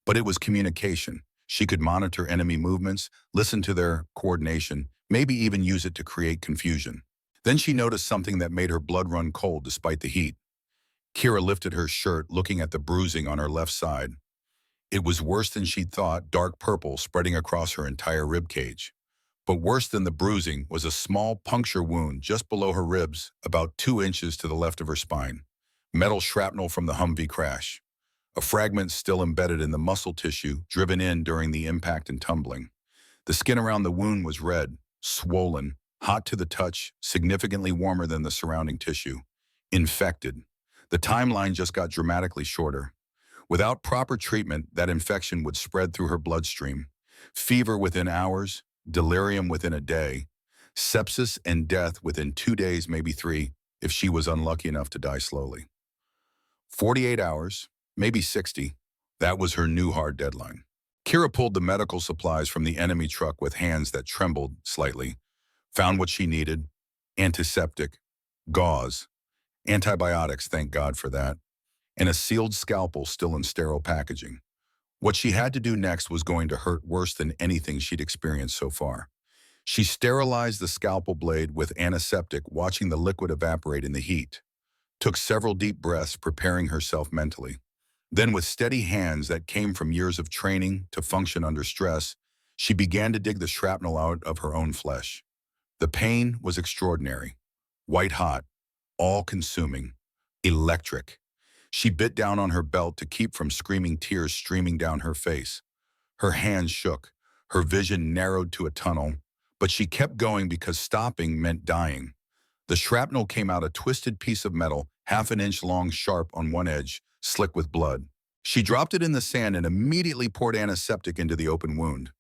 But it was communication. She could monitor enemy movements, listen to their coordination, maybe even use it to create confusion. Then she noticed something that made her blood run cold despite the heat. Kira lifted her shirt, looking at the bruising on her left side. It was worse than she'd thought, dark purple spreading across her entire rib cage. But worse than the bruising was a small puncture wound just below her ribs, about 2 inches to the left of her spine. Metal shrapnel from the Humvee crash. A fragment still embedded in the muscle tissue, driven in during the impact and tumbling. The skin around the wound was red, swollen, hot to the touch, significantly warmer than the surrounding tissue. Infected. The timeline just got dramatically shorter. Without proper treatment, that infection would spread through her bloodstream. Fever within hours, delirium within a day, sepsis and death within 2 days, maybe 3, if she was unlucky enough to die slowly. 48 hours, maybe 60, that was her new hard deadline. Kira pulled the medical supplies from the enemy truck with hands that trembled slightly, found what she needed: antiseptic, gauze, antibiotics, thank God for that, and a sealed scalpel still in sterile packaging. What she had to do next was going to hurt worse than anything she'd experienced so far. She sterilized the scalpel blade with antiseptic, watching the liquid evaporate in the heat. Took several deep breaths, preparing herself mentally. Then, with steady hands that came from years of training to function under stress, she began to dig the shrapnel out of her own flesh. The pain was extraordinary. White hot, all-consuming, electric. She bit down on her belt to keep from screaming, tears streaming down her face. Her hands shook, her vision narrowed to a tunnel, but she kept going because stopping meant dying. The shrapnel came out a twisted piece of metal, half an inch long, sharp on one edge, slick with blood. She dropped it in the sand and immediately poured antiseptic into the open wound.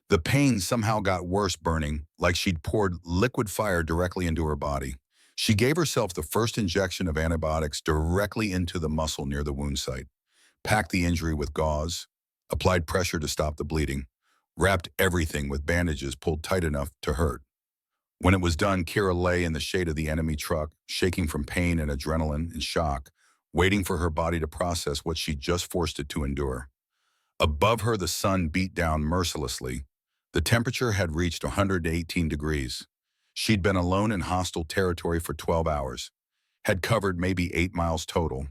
The pain somehow got worse, burning, like she'd poured liquid fire directly into her body. She gave herself the first injection of antibiotics directly into the muscle near the wound site, packed the injury with gauze, applied pressure to stop the bleeding, wrapped everything with bandages pulled tight enough to hurt. When it was done, Kira lay in the shade of the enemy truck, shaking from pain and adrenaline and shock, waiting for her body to process what she'd just forced it to endure. Above her, the sun beat down mercilessly. The temperature had reached 118 degrees. She'd been alone in hostile territory for 12 hours, had covered maybe 8 miles total,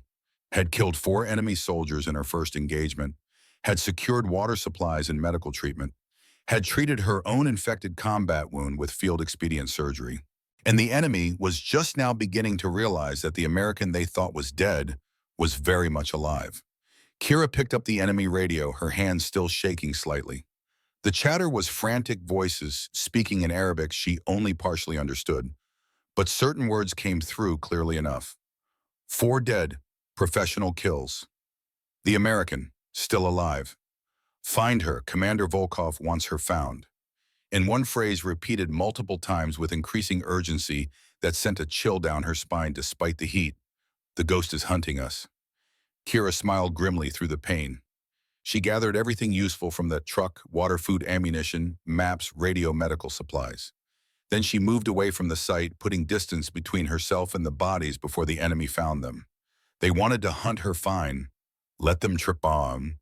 had killed 4 enemy soldiers in her first engagement, had secured water supplies and medical treatment, had treated her own infected combat wound with field expedient surgery. And the enemy was just now beginning to realize that the American they thought was dead was very much alive. Kira picked up the enemy radio, her hands still shaking slightly. The chatter was frantic voices speaking in Arabic she only partially understood, but certain words came through clearly enough. 4 dead, professional kills. The American, still alive. Find her, Commander Volkov wants her found. In one phrase repeated multiple times with increasing urgency that sent a chill down her spine despite the heat. The ghost is hunting us. Kira smiled grimly through the pain. She gathered everything useful from the truck, water, food, ammunition, maps, radio, medical supplies. Then she moved away from the site, putting distance between herself and the bodies before the enemy found them. They wanted to hunt her fine. Let them trip on.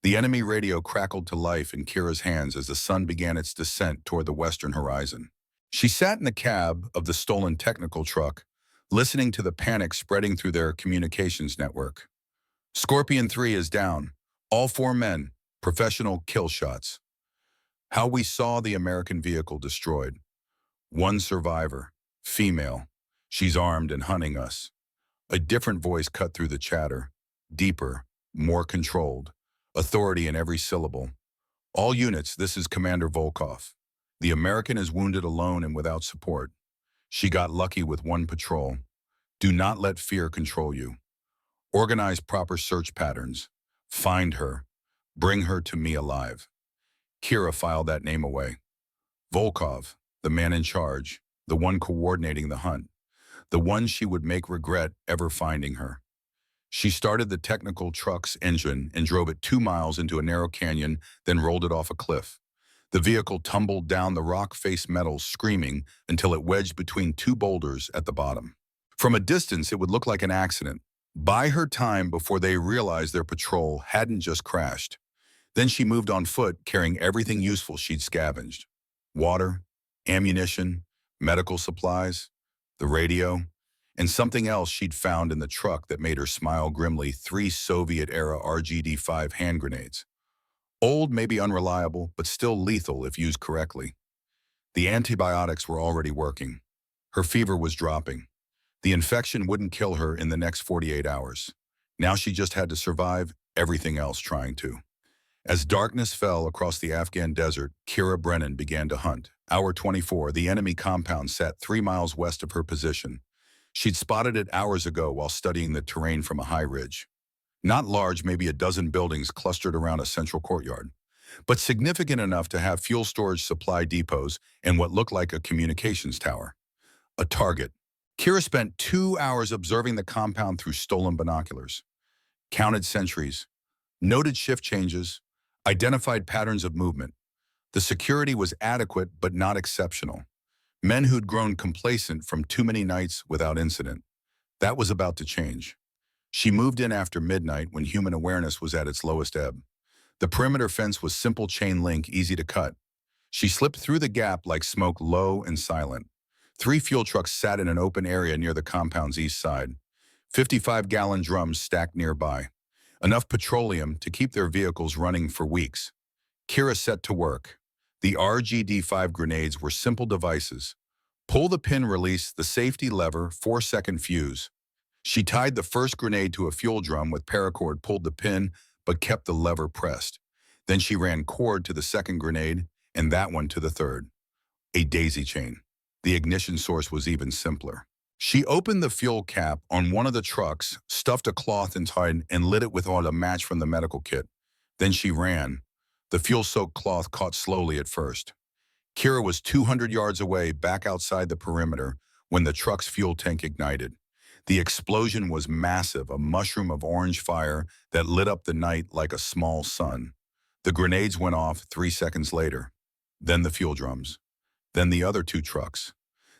The enemy radio crackled to life in Kira's hands as the sun began its descent toward the western horizon. She sat in the cab of the stolen technical truck, listening to the panic spreading through their communications network. Scorpion 3 is down. All 4 men, professional kill shots. How we saw the American vehicle destroyed. 1 survivor, female. She's armed and hunting us. A different voice cut through the chatter, deeper, more controlled. Authority in every syllable. All units, this is Commander Volkov. The American is wounded alone and without support. She got lucky with 1 patrol. Do not let fear control you. Organize proper search patterns. Find her. Bring her to me alive. Kira filed that name away. Volkov, the man in charge, the one coordinating the hunt, the one she would make regret ever finding her. She started the technical truck's engine and drove it 2 miles into a narrow canyon, then rolled it off a cliff. The vehicle tumbled down the rock-faced metal, screaming until it wedged between 2 boulders at the bottom. From a distance, it would look like an accident. Buy her time before they realized their patrol hadn't just crashed. Then she moved on foot, carrying everything useful she'd scavenged. Water, ammunition, medical supplies, the radio, and something else she'd found in the truck that made her smile grimly, 3 Soviet-era RGD-5 hand grenades. Old, maybe unreliable, but still lethal if used correctly. The antibiotics were already working. Her fever was dropping. The infection wouldn't kill her in the next 48 hours. Now she just had to survive, everything else trying to. As darkness fell across the Afghan desert, Kira Brennan began to hunt. Hour 24, the enemy compound sat 3 miles west of her position. She'd spotted it hours ago while studying the terrain from a high ridge. Not large, maybe a dozen buildings clustered around a central courtyard, but significant enough to have fuel storage supply depots and what looked like a communications tower. A target. Kira spent 2 hours observing the compound through stolen binoculars, counted sentries, noted shift changes, identified patterns of movement. The security was adequate but not exceptional. Men who'd grown complacent from too many nights without incident. That was about to change. She moved in after midnight when human awareness was at its lowest ebb. The perimeter fence was simple chain link, easy to cut. She slipped through the gap like smoke, low and silent. 3 fuel trucks sat in an open area near the compound's east side. 55-gallon drums stacked nearby. Enough petroleum to keep their vehicles running for weeks. Kira set to work. The RGD-5 grenades were simple devices. Pull the pin, release the safety lever, 4-second fuse. She tied the first grenade to a fuel drum with paracord, pulled the pin, but kept the lever pressed. Then she ran cord to the second grenade, and that one to the third. A daisy chain. The ignition source was even simpler. She opened the fuel cap on one of the trucks, stuffed a cloth inside, and lit it with oil, a match from the medical kit. Then she ran. The fuel-soaked cloth caught slowly at first. Kira was 200 yards away, back outside the perimeter, when the truck's fuel tank ignited. The explosion was massive, a mushroom of orange fire that lit up the night like a small sun. The grenades went off 3 seconds later. Then the fuel drums. Then the other 2 trucks.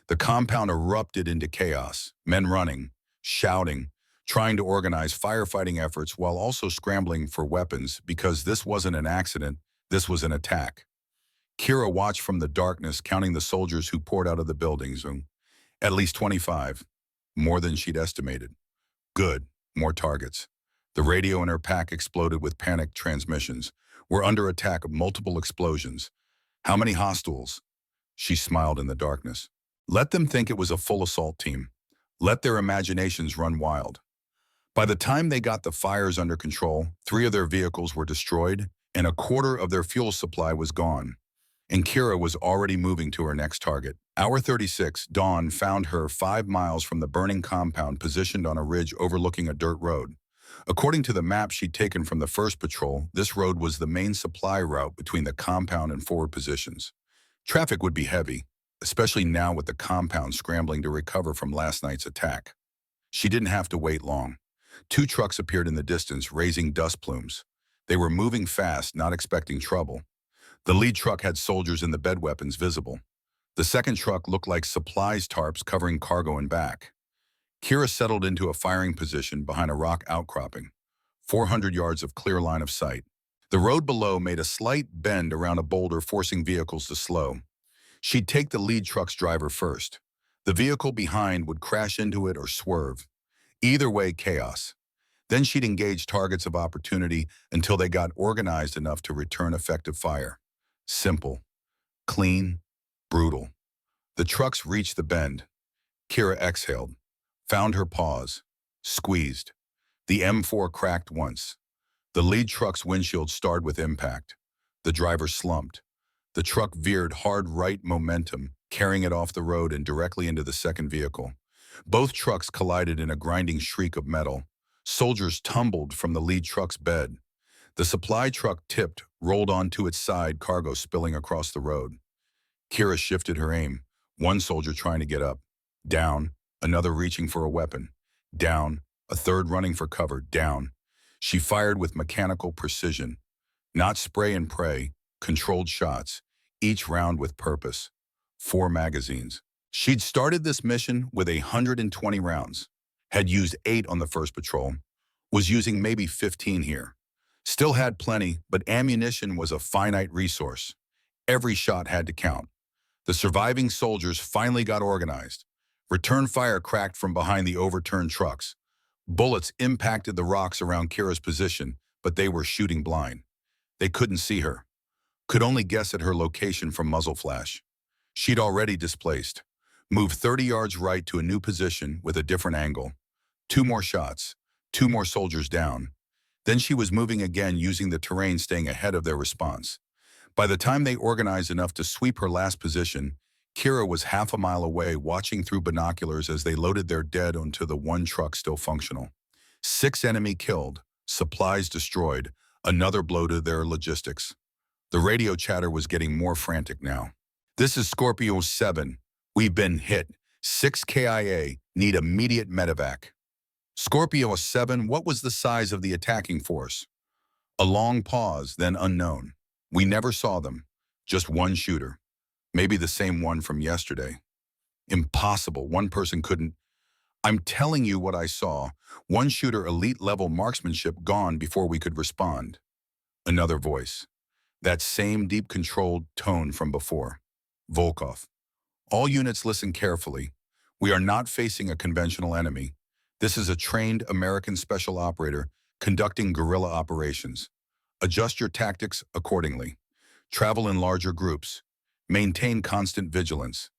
The compound erupted into chaos, men running, shouting, trying to organize firefighting efforts while also scrambling for weapons, because this wasn't an accident, this was an attack. Kira watched from the darkness, counting the soldiers who poured out of the buildings. At least 25, more than she'd estimated. Good, more targets. The radio in her pack exploded with panicked transmissions. We're under attack, multiple explosions. How many hostiles? She smiled in the darkness. Let them think it was a full assault team. Let their imaginations run wild. By the time they got the fires under control, 3 of their vehicles were destroyed, and a quarter of their fuel supply was gone. And Kira was already moving to her next target. Hour 36, dawn found her 5 miles from the burning compound, positioned on a ridge overlooking a dirt road. According to the map she'd taken from the first patrol, this road was the main supply route between the compound and forward positions. Traffic would be heavy, especially now with the compound scrambling to recover from last night's attack. She didn't have to wait long. 2 trucks appeared in the distance, raising dust plumes. They were moving fast, not expecting trouble. The lead truck had soldiers in the bed, weapons visible. The second truck looked like supplies tarps covering cargo and back. Kira settled into a firing position behind a rock outcropping. 400 yards of clear line of sight. The road below made a slight bend around a boulder, forcing vehicles to slow. She'd take the lead truck's driver first. The vehicle behind would crash into it or swerve. Either way, chaos. Then she'd engage targets of opportunity until they got organized enough to return effective fire. Simple, clean, brutal. The trucks reached the bend. Kira exhaled, found her pause, squeezed. The M4 cracked once. The lead truck's windshield starred with impact. The driver slumped. The truck veered hard right, momentum, carrying it off the road and directly into the second vehicle. Both trucks collided in a grinding shriek of metal. Soldiers tumbled from the lead truck's bed. The supply truck tipped, rolled onto its side, cargo spilling across the road. Kira shifted her aim, 1 soldier trying to get up. Down, another reaching for a weapon. Down, a third running for cover. Down. She fired with mechanical precision. Not spray and pray, controlled shots, each round with purpose. 4 magazines. She'd started this mission with 120 rounds, had used 8 on the first patrol, was using maybe 15 here. Still had plenty, but ammunition was a finite resource. Every shot had to count. The surviving soldiers finally got organized. Return fire cracked from behind the overturned trucks. Bullets impacted the rocks around Kira's position, but they were shooting blind. They couldn't see her. Could only guess at her location from muzzle flash. She'd already displaced. Moved 30 yards right to a new position with a different angle. 2 more shots. 2 more soldiers down. Then she was moving again, using the terrain, staying ahead of their response. By the time they organized enough to sweep her last position, Kira was half a mile away, watching through binoculars as they loaded their dead onto the 1 truck still functional. 6 enemy killed, supplies destroyed, another blow to their logistics. The radio chatter was getting more frantic now. This is Scorpio 7. We've been hit. 6 KIA. Need immediate medevac. Scorpio 7, what was the size of the attacking force? A long pause, then unknown. We never saw them. Just 1 shooter. Maybe the same one from yesterday. Impossible. 1 person couldn't. I'm telling you what I saw. 1 shooter, elite level marksmanship, gone before we could respond. Another voice. That same deep controlled tone from before. Volkov. All units listen carefully. We are not facing a conventional enemy. This is a trained American special operator conducting guerrilla operations. Adjust your tactics accordingly. Travel in larger groups. Maintain constant vigilance.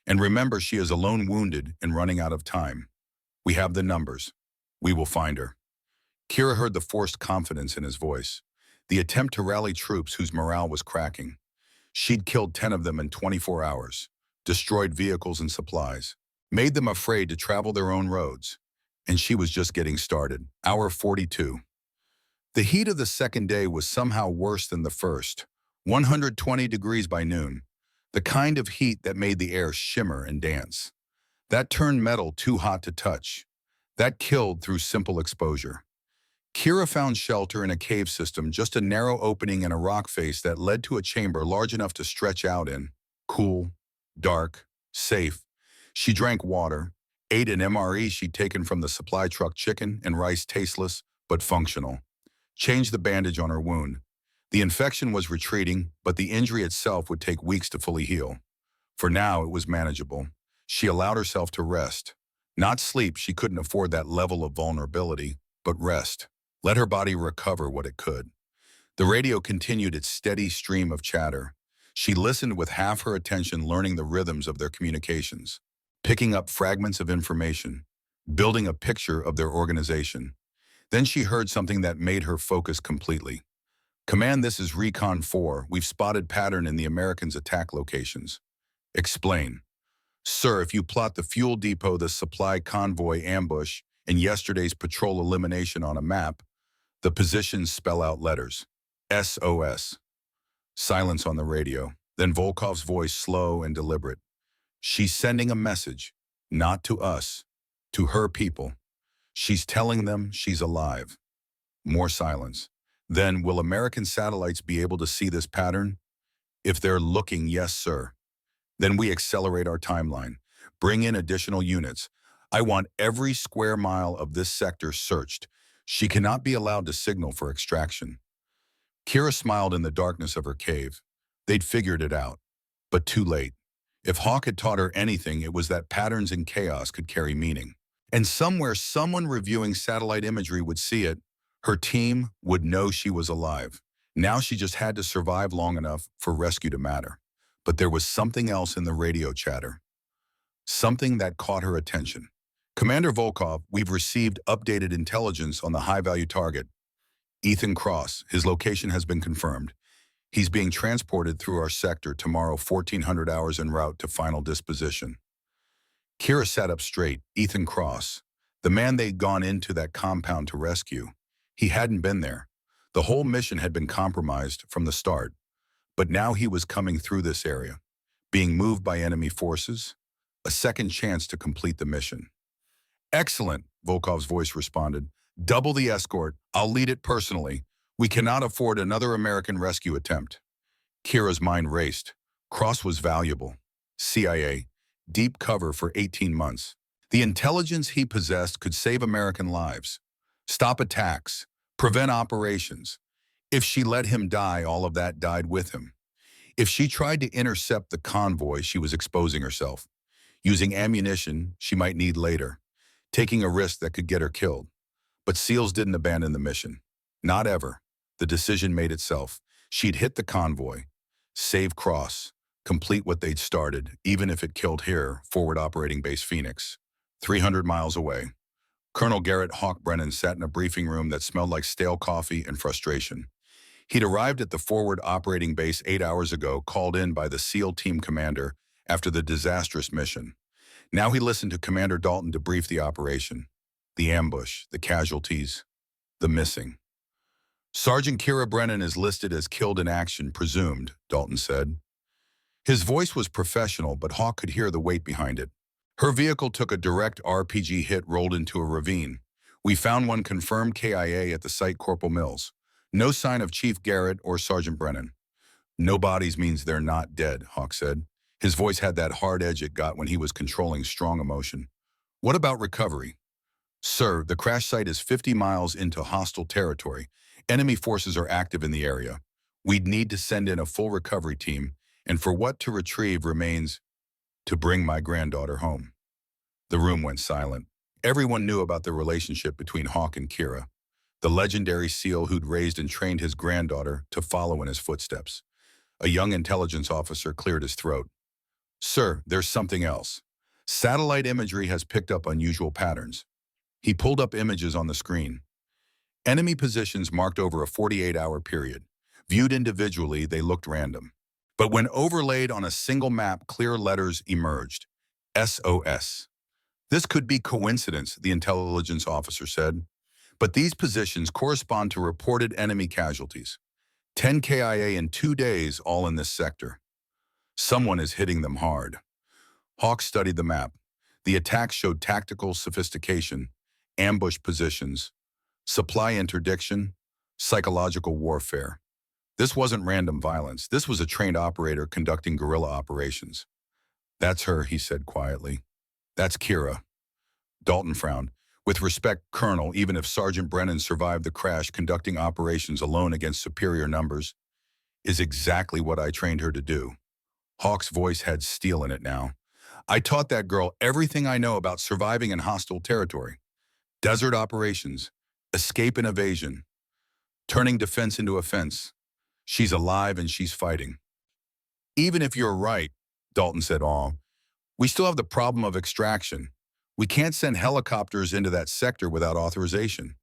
And remember, she is alone, wounded and running out of time. We have the numbers. We will find her. Kira heard the forced confidence in his voice, the attempt to rally troops whose morale was cracking. She'd killed 10 of them in 24 hours, destroyed vehicles and supplies, made them afraid to travel their own roads. And she was just getting started. Hour 42. The heat of the second day was somehow worse than the first. 120 degrees by noon. The kind of heat that made the air shimmer and dance. That turned metal too hot to touch. That killed through simple exposure. Kira found shelter in a cave system, just a narrow opening in a rock face that led to a chamber large enough to stretch out in. Cool, dark, safe. She drank water, ate an MRE she'd taken from the supply truck, chicken and rice, tasteless but functional. Changed the bandage on her wound. The infection was retreating, but the injury itself would take weeks to fully heal. For now, it was manageable. She allowed herself to rest. Not sleep, she couldn't afford that level of vulnerability, but rest. Let her body recover what it could. The radio continued its steady stream of chatter. She listened with half her attention, learning the rhythms of their communications, picking up fragments of information, building a picture of their organization. Then she heard something that made her focus completely. Command, this is Recon 4. We've spotted pattern in the Americans' attack locations. Explain. Sir, if you plot the fuel depot, the supply convoy ambush, and yesterday's patrol elimination on a map, the positions spell out letters. SOS. Silence on the radio. Then Volkov's voice, slow and deliberate. She's sending a message, not to us, to her people. She's telling them she's alive. More silence. Then, will American satellites be able to see this pattern? If they're looking, yes, sir. Then we accelerate our timeline. Bring in additional units. I want every square mile of this sector searched. She cannot be allowed to signal for extraction. Kira smiled in the darkness of her cave. They'd figured it out. But too late. If Hawk had taught her anything, it was that patterns in chaos could carry meaning. And somewhere, someone reviewing satellite imagery would see it. Her team would know she was alive. Now she just had to survive long enough for rescue to matter. But there was something else in the radio chatter. Something that caught her attention. Commander Volkov, we've received updated intelligence on the high-value target. Ethan Cross, his location has been confirmed. He's being transported through our sector tomorrow, 1400 hours en route to final disposition. Kira sat up straight. Ethan Cross, the man they'd gone into that compound to rescue. He hadn't been there. The whole mission had been compromised from the start. But now he was coming through this area, being moved by enemy forces, a second chance to complete the mission. Excellent, Volkov's voice responded. Double the escort. I'll lead it personally. We cannot afford another American rescue attempt. Kira's mind raced. Cross was valuable. CIA, deep cover for 18 months. The intelligence he possessed could save American lives, stop attacks, prevent operations. If she let him die, all of that died with him. If she tried to intercept the convoy, she was exposing herself, using ammunition she might need later, taking a risk that could get her killed. But SEALs didn't abandon the mission. Not ever. The decision made itself. She'd hit the convoy, save Cross, complete what they'd started, even if it killed here, Forward Operating Base Phoenix, 300 miles away. Colonel Garrett Hawk Brennan sat in a briefing room that smelled like stale coffee and frustration. He'd arrived at the Forward Operating Base 8 hours ago, called in by the SEAL team commander after the disastrous mission. Now he listened to Commander Dalton debrief the operation, the ambush, the casualties, the missing. Sergeant Kira Brennan is listed as killed in action, presumed, Dalton said. His voice was professional, but Hawk could hear the weight behind it. Her vehicle took a direct RPG hit, rolled into a ravine. We found one confirmed KIA at the site, Corporal Mills. No sign of Chief Garrett or Sergeant Brennan. No bodies means they're not dead, Hawk said. His voice had that hard edge it got when he was controlling strong emotion. What about recovery? Sir, the crash site is 50 miles into hostile territory, Enemy forces are active in the area. We'd need to send in a full recovery team, and for what to retrieve remains to bring my granddaughter home. The room went silent. Everyone knew about the relationship between Hawk and Kira, the legendary SEAL who'd raised and trained his granddaughter to follow in his footsteps. A young intelligence officer cleared his throat. Sir, there's something else. Satellite imagery has picked up unusual patterns. He pulled up images on the screen. Enemy positions marked over a 48-hour period. Viewed individually, they looked random. But when overlaid on a single map, clear letters emerged. SOS. This could be coincidence, the intelligence officer said. But these positions correspond to reported enemy casualties. 10 KIA in 2 days, all in this sector. Someone is hitting them hard. Hawk studied the map. The attack showed tactical sophistication, ambush positions, supply interdiction, psychological warfare. This wasn't random violence. This was a trained operator conducting guerrilla operations. That's her, he said quietly. That's Kira. Dalton frowned. With respect, Colonel, even if Sergeant Brennan survived the crash, conducting operations alone against superior numbers is exactly what I trained her to do. Hawk's voice had steel in it now. I taught that girl everything I know about surviving in hostile territory. Desert operations, escape and evasion, turning defense into offense. She's alive and she's fighting. Even if you're right, Dalton said, we still have the problem of extraction. We can't send helicopters into that sector without authorization.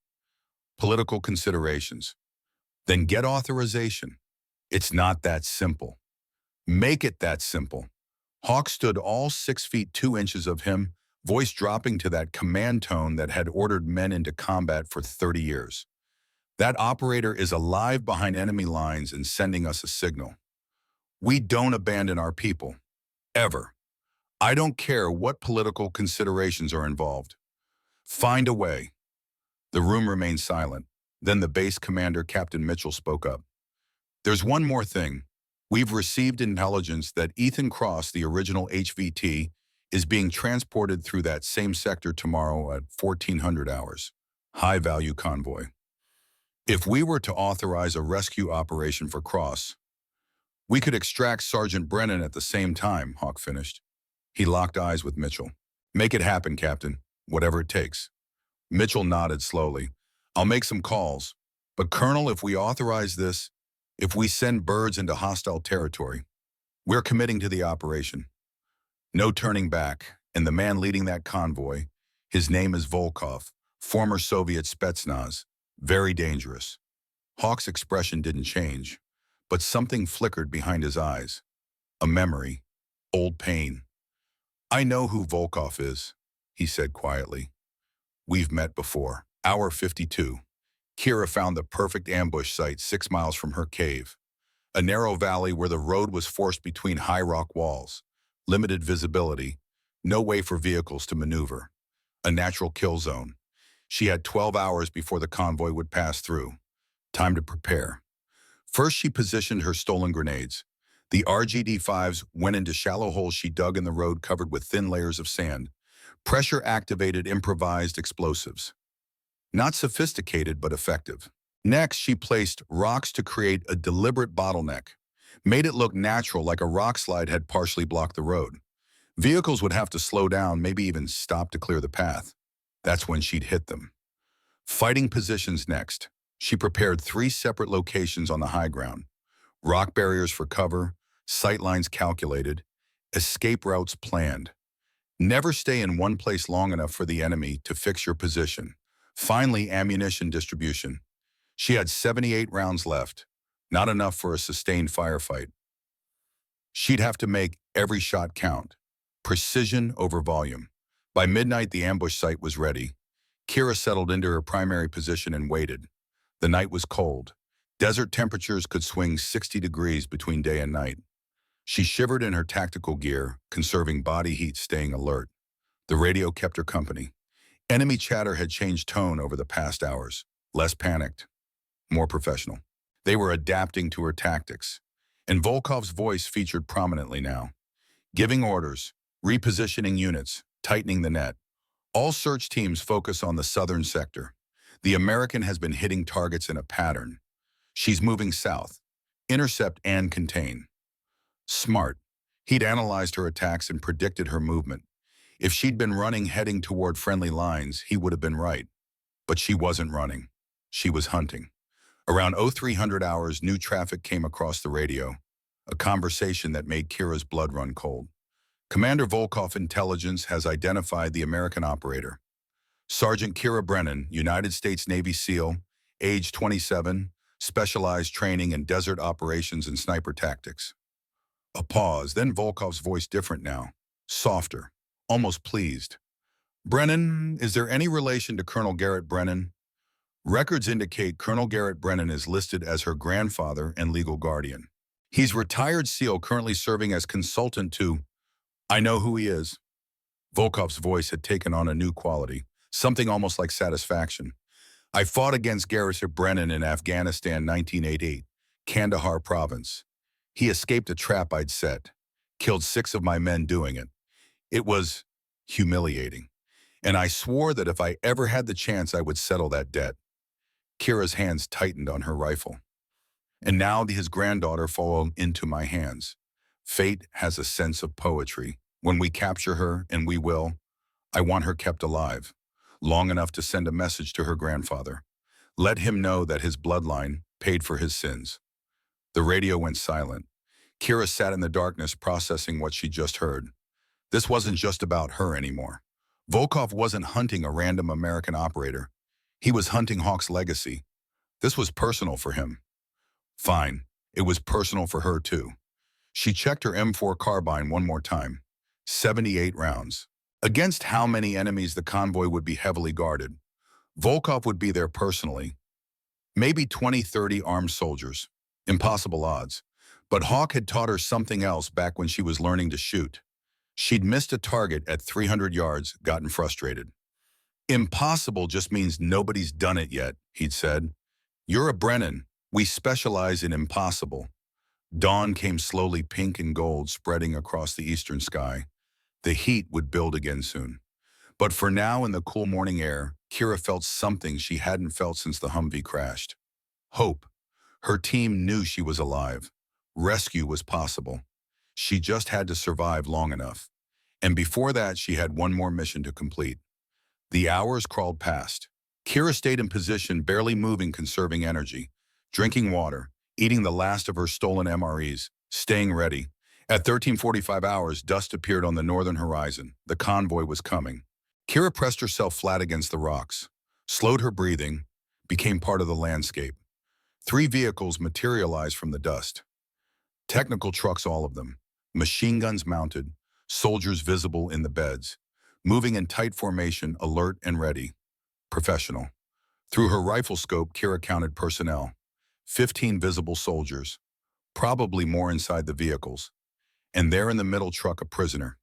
Political considerations. Then get authorization. It's not that simple. Make it that simple. Hawk stood all 6 feet 2 inches of him, voice dropping to that command tone that had ordered men into combat for 30 years. That operator is alive behind enemy lines and sending us a signal. We don't abandon our people. Ever. I don't care what political considerations are involved. Find a way. The room remained silent. Then the base commander, Captain Mitchell, spoke up. There's one more thing. We've received intelligence that Ethan Cross, the original HVT, is being transported through that same sector tomorrow at 1400 hours. High-value convoy. If we were to authorize a rescue operation for Cross, we could extract Sergeant Brennan at the same time, Hawk finished. He locked eyes with Mitchell. Make it happen, Captain, whatever it takes. Mitchell nodded slowly. I'll make some calls. But Colonel, if we authorize this, if we send birds into hostile territory, we're committing to the operation. No turning back, and the man leading that convoy, his name is Volkov, former Soviet Spetsnaz, very dangerous. Hawk's expression didn't change, but something flickered behind his eyes. A memory, old pain. I know who Volkov is, he said quietly. We've met before. Hour 52. Kira found the perfect ambush site 6 miles from her cave. A narrow valley where the road was forced between high rock walls. Limited visibility. No way for vehicles to maneuver. A natural kill zone. She had 12 hours before the convoy would pass through. Time to prepare. First, she positioned her stolen grenades. The RGD-5s went into shallow holes she dug in the road covered with thin layers of sand. Pressure-activated improvised explosives. Not sophisticated, but effective. Next, she placed rocks to create a deliberate bottleneck. Made it look natural, like a rock slide had partially blocked the road. Vehicles would have to slow down, maybe even stop to clear the path. That's when she'd hit them. Fighting positions next. She prepared 3 separate locations on the high ground. Rock barriers for cover, sight lines calculated, escape routes planned. Never stay in one place long enough for the enemy to fix your position. Finally, ammunition distribution. She had 78 rounds left, not enough for a sustained firefight. She'd have to make every shot count. Precision over volume. By midnight, the ambush site was ready. Kira settled into her primary position and waited. The night was cold. Desert temperatures could swing 60 degrees between day and night. She shivered in her tactical gear, conserving body heat, staying alert. The radio kept her company. Enemy chatter had changed tone over the past hours. Less panicked, more professional. They were adapting to her tactics. And Volkov's voice featured prominently now. Giving orders, repositioning units, tightening the net. All search teams focus on the southern sector. The American has been hitting targets in a pattern. She's moving south. Intercept and contain. Smart. He'd analyzed her attacks and predicted her movement. If she'd been running heading toward friendly lines, he would have been right. But she wasn't running. She was hunting. Around 0300 hours, new traffic came across the radio, a conversation that made Kira's blood run cold. Commander Volkov Intelligence has identified the American operator. Sergeant Kira Brennan, United States Navy SEAL, age 27, specialized training in desert operations and sniper tactics. A pause, then Volkov's voice different now, softer, almost pleased. Brennan, is there any relation to Colonel Garrett Brennan? Records indicate Colonel Garrett Brennan is listed as her grandfather and legal guardian. He's retired SEAL currently serving as consultant to, I know who he is. Volkov's voice had taken on a new quality, something almost like satisfaction. I fought against Garrett Brennan in Afghanistan 1988, Kandahar province. He escaped a trap I'd set, killed 6 of my men doing it. It was humiliating, and I swore that if I ever had the chance I would settle that debt. Kira's hands tightened on her rifle. And now his granddaughter fallen into my hands. Fate has a sense of poetry. When we capture her, and we will, I want her kept alive, long enough to send a message to her grandfather. Let him know that his bloodline paid for his sins. The radio went silent. Kira sat in the darkness processing what she just heard. This wasn't just about her anymore. Volkov wasn't hunting a random American operator. He was hunting Hawk's legacy. This was personal for him. Fine, it was personal for her too. She checked her M4 carbine one more time. 78 rounds. Against how many enemies the convoy would be heavily guarded? Volkov would be there personally. Maybe 20-30 armed soldiers. Impossible odds. But Hawk had taught her something else back when she was learning to shoot. She'd missed a target at 300 yards, gotten frustrated. Impossible just means nobody's done it yet, he'd said. You're a Brennan. We specialize in impossible. Dawn came slowly, pink and gold, spreading across the eastern sky. The heat would build again soon. But for now, in the cool morning air, Kira felt something she hadn't felt since the Humvee crashed. Hope. Her team knew she was alive. Rescue was possible. She just had to survive long enough. And before that, she had one more mission to complete. The hours crawled past. Kira stayed in position, barely moving, conserving energy, drinking water, eating the last of her stolen MREs, staying ready. At 13:45 hours, dust appeared on the northern horizon. The convoy was coming. Kira pressed herself flat against the rocks, slowed her breathing, became part of the landscape. 3 vehicles materialized from the dust. Technical trucks, all of them. Machine guns mounted, soldiers visible in the beds, moving in tight formation, alert and ready. Professional. Through her rifle scope, Kira counted personnel. 15 visible soldiers, probably more inside the vehicles. And there in the middle truck, a prisoner.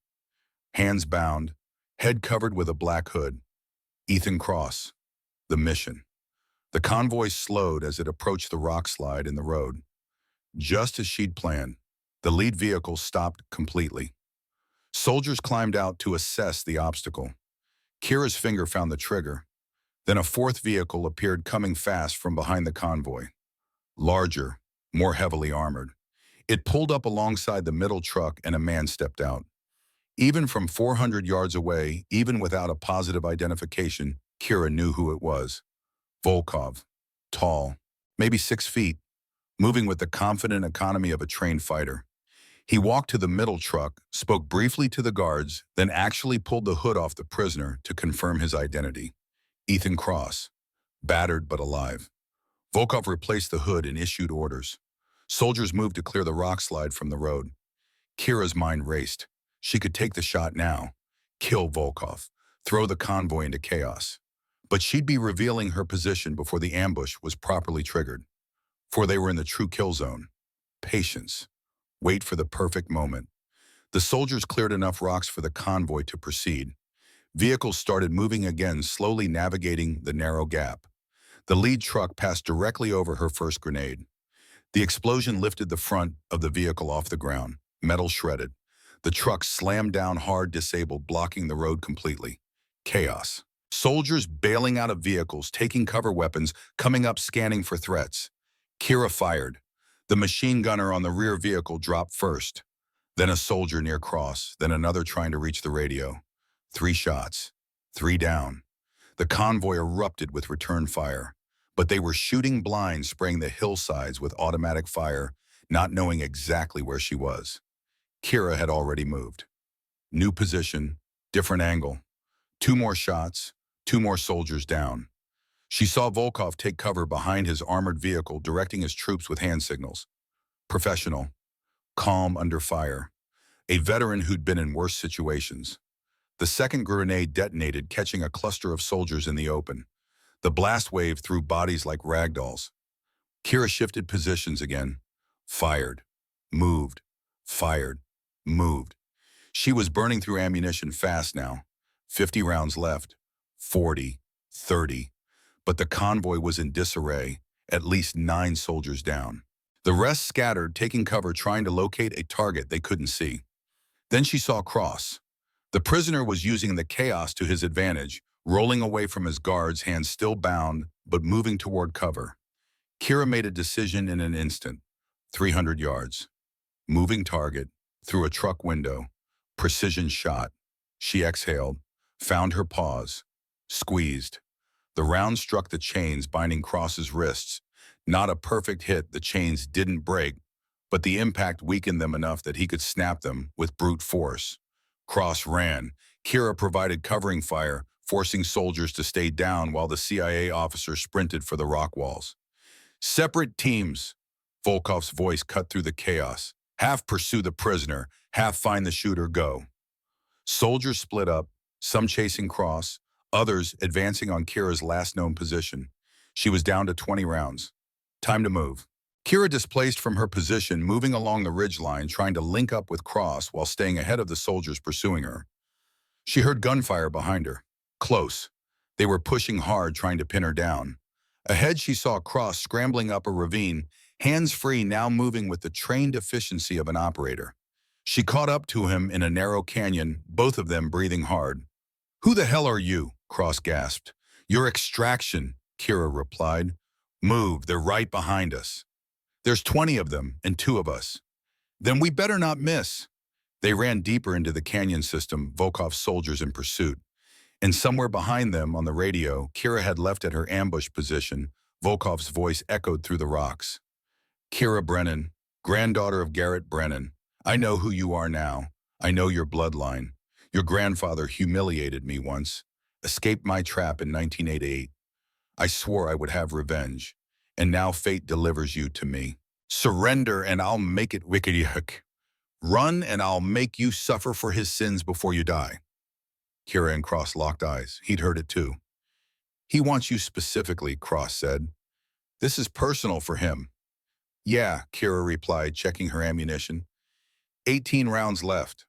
Hands bound, head covered with a black hood. Ethan Cross. The mission. The convoy slowed as it approached the rock slide in the road. Just as she'd planned, the lead vehicle stopped completely. Soldiers climbed out to assess the obstacle. Kira's finger found the trigger. Then a 4th vehicle appeared, coming fast from behind the convoy. Larger, more heavily armored. It pulled up alongside the middle truck and a man stepped out. Even from 400 yards away, even without a positive identification, Kira knew who it was. Volkov. Tall, maybe 6 feet, moving with the confident economy of a trained fighter. He walked to the middle truck, spoke briefly to the guards, then actually pulled the hood off the prisoner to confirm his identity. Ethan Cross. Battered but alive. Volkov replaced the hood and issued orders. Soldiers moved to clear the rock slide from the road. Kira's mind raced. She could take the shot now, kill Volkov, throw the convoy into chaos. But she'd be revealing her position before the ambush was properly triggered. For they were in the true kill zone. Patience. Wait for the perfect moment. The soldiers cleared enough rocks for the convoy to proceed. Vehicles started moving again, slowly navigating the narrow gap. The lead truck passed directly over her first grenade. The explosion lifted the front of the vehicle off the ground, metal shredded. The truck slammed down hard, disabled, blocking the road completely. Chaos. Soldiers bailing out of vehicles, taking cover weapons, coming up scanning for threats. Kira fired. The machine gunner on the rear vehicle dropped first. Then a soldier near Cross, then another trying to reach the radio. 3 shots. 3 down. The convoy erupted with return fire. But they were shooting blind, spraying the hillsides with automatic fire, not knowing exactly where she was. Kira had already moved. New position, different angle. 2 more shots, 2 more soldiers down. She saw Volkov take cover behind his armored vehicle, directing his troops with hand signals. Professional, calm under fire. A veteran who'd been in worse situations. The second grenade detonated, catching a cluster of soldiers in the open. The blast wave threw bodies like ragdolls. Kira shifted positions again. Fired. Moved. Fired. Moved. She was burning through ammunition fast now. 50 rounds left. 40. 30. But the convoy was in disarray, at least 9 soldiers down. The rest scattered, taking cover, trying to locate a target they couldn't see. Then she saw Cross. The prisoner was using the chaos to his advantage, rolling away from his guards, hands still bound, but moving toward cover. Kira made a decision in an instant. 300 yards. Moving target, through a truck window. Precision shot. She exhaled, found her pause, squeezed. The round struck the chains binding Cross's wrists. Not a perfect hit, the chains didn't break, but the impact weakened them enough that he could snap them with brute force. Cross ran. Kira provided covering fire, forcing soldiers to stay down while the CIA officer sprinted for the rock walls. Separate teams. Volkov's voice cut through the chaos. Half pursue the prisoner, half find the shooter, go. Soldiers split up, some chasing Cross, others advancing on Kira's last known position. She was down to 20 rounds. Time to move. Kira displaced from her position, moving along the ridgeline, trying to link up with Cross while staying ahead of the soldiers pursuing her. She heard gunfire behind her. Close. They were pushing hard, trying to pin her down. Ahead, she saw Cross scrambling up a ravine, hands free, now moving with the trained efficiency of an operator. She caught up to him in a narrow canyon, both of them breathing hard. "Who the hell are you?" Cross gasped. "Your extraction," Kira replied. "Move, they're right behind us." "There's 20 of them, and 2 of us." "Then we better not miss." They ran deeper into the canyon system, Volkov's soldiers in pursuit. And somewhere behind them, on the radio, Kira had left at her ambush position. Volkov's voice echoed through the rocks. "Kira Brennan, granddaughter of Garrett Brennan. I know who you are now. I know your bloodline. Your grandfather humiliated me once, escaped my trap in 1988. I swore I would have revenge, and now fate delivers you to me. Surrender and I'll make it wicked. Run and I'll make you suffer for his sins before you die." Kira and Cross locked eyes. He'd heard it too. "He wants you specifically," Cross said. "This is personal for him." "Yeah," Kira replied, checking her ammunition. 18 rounds left.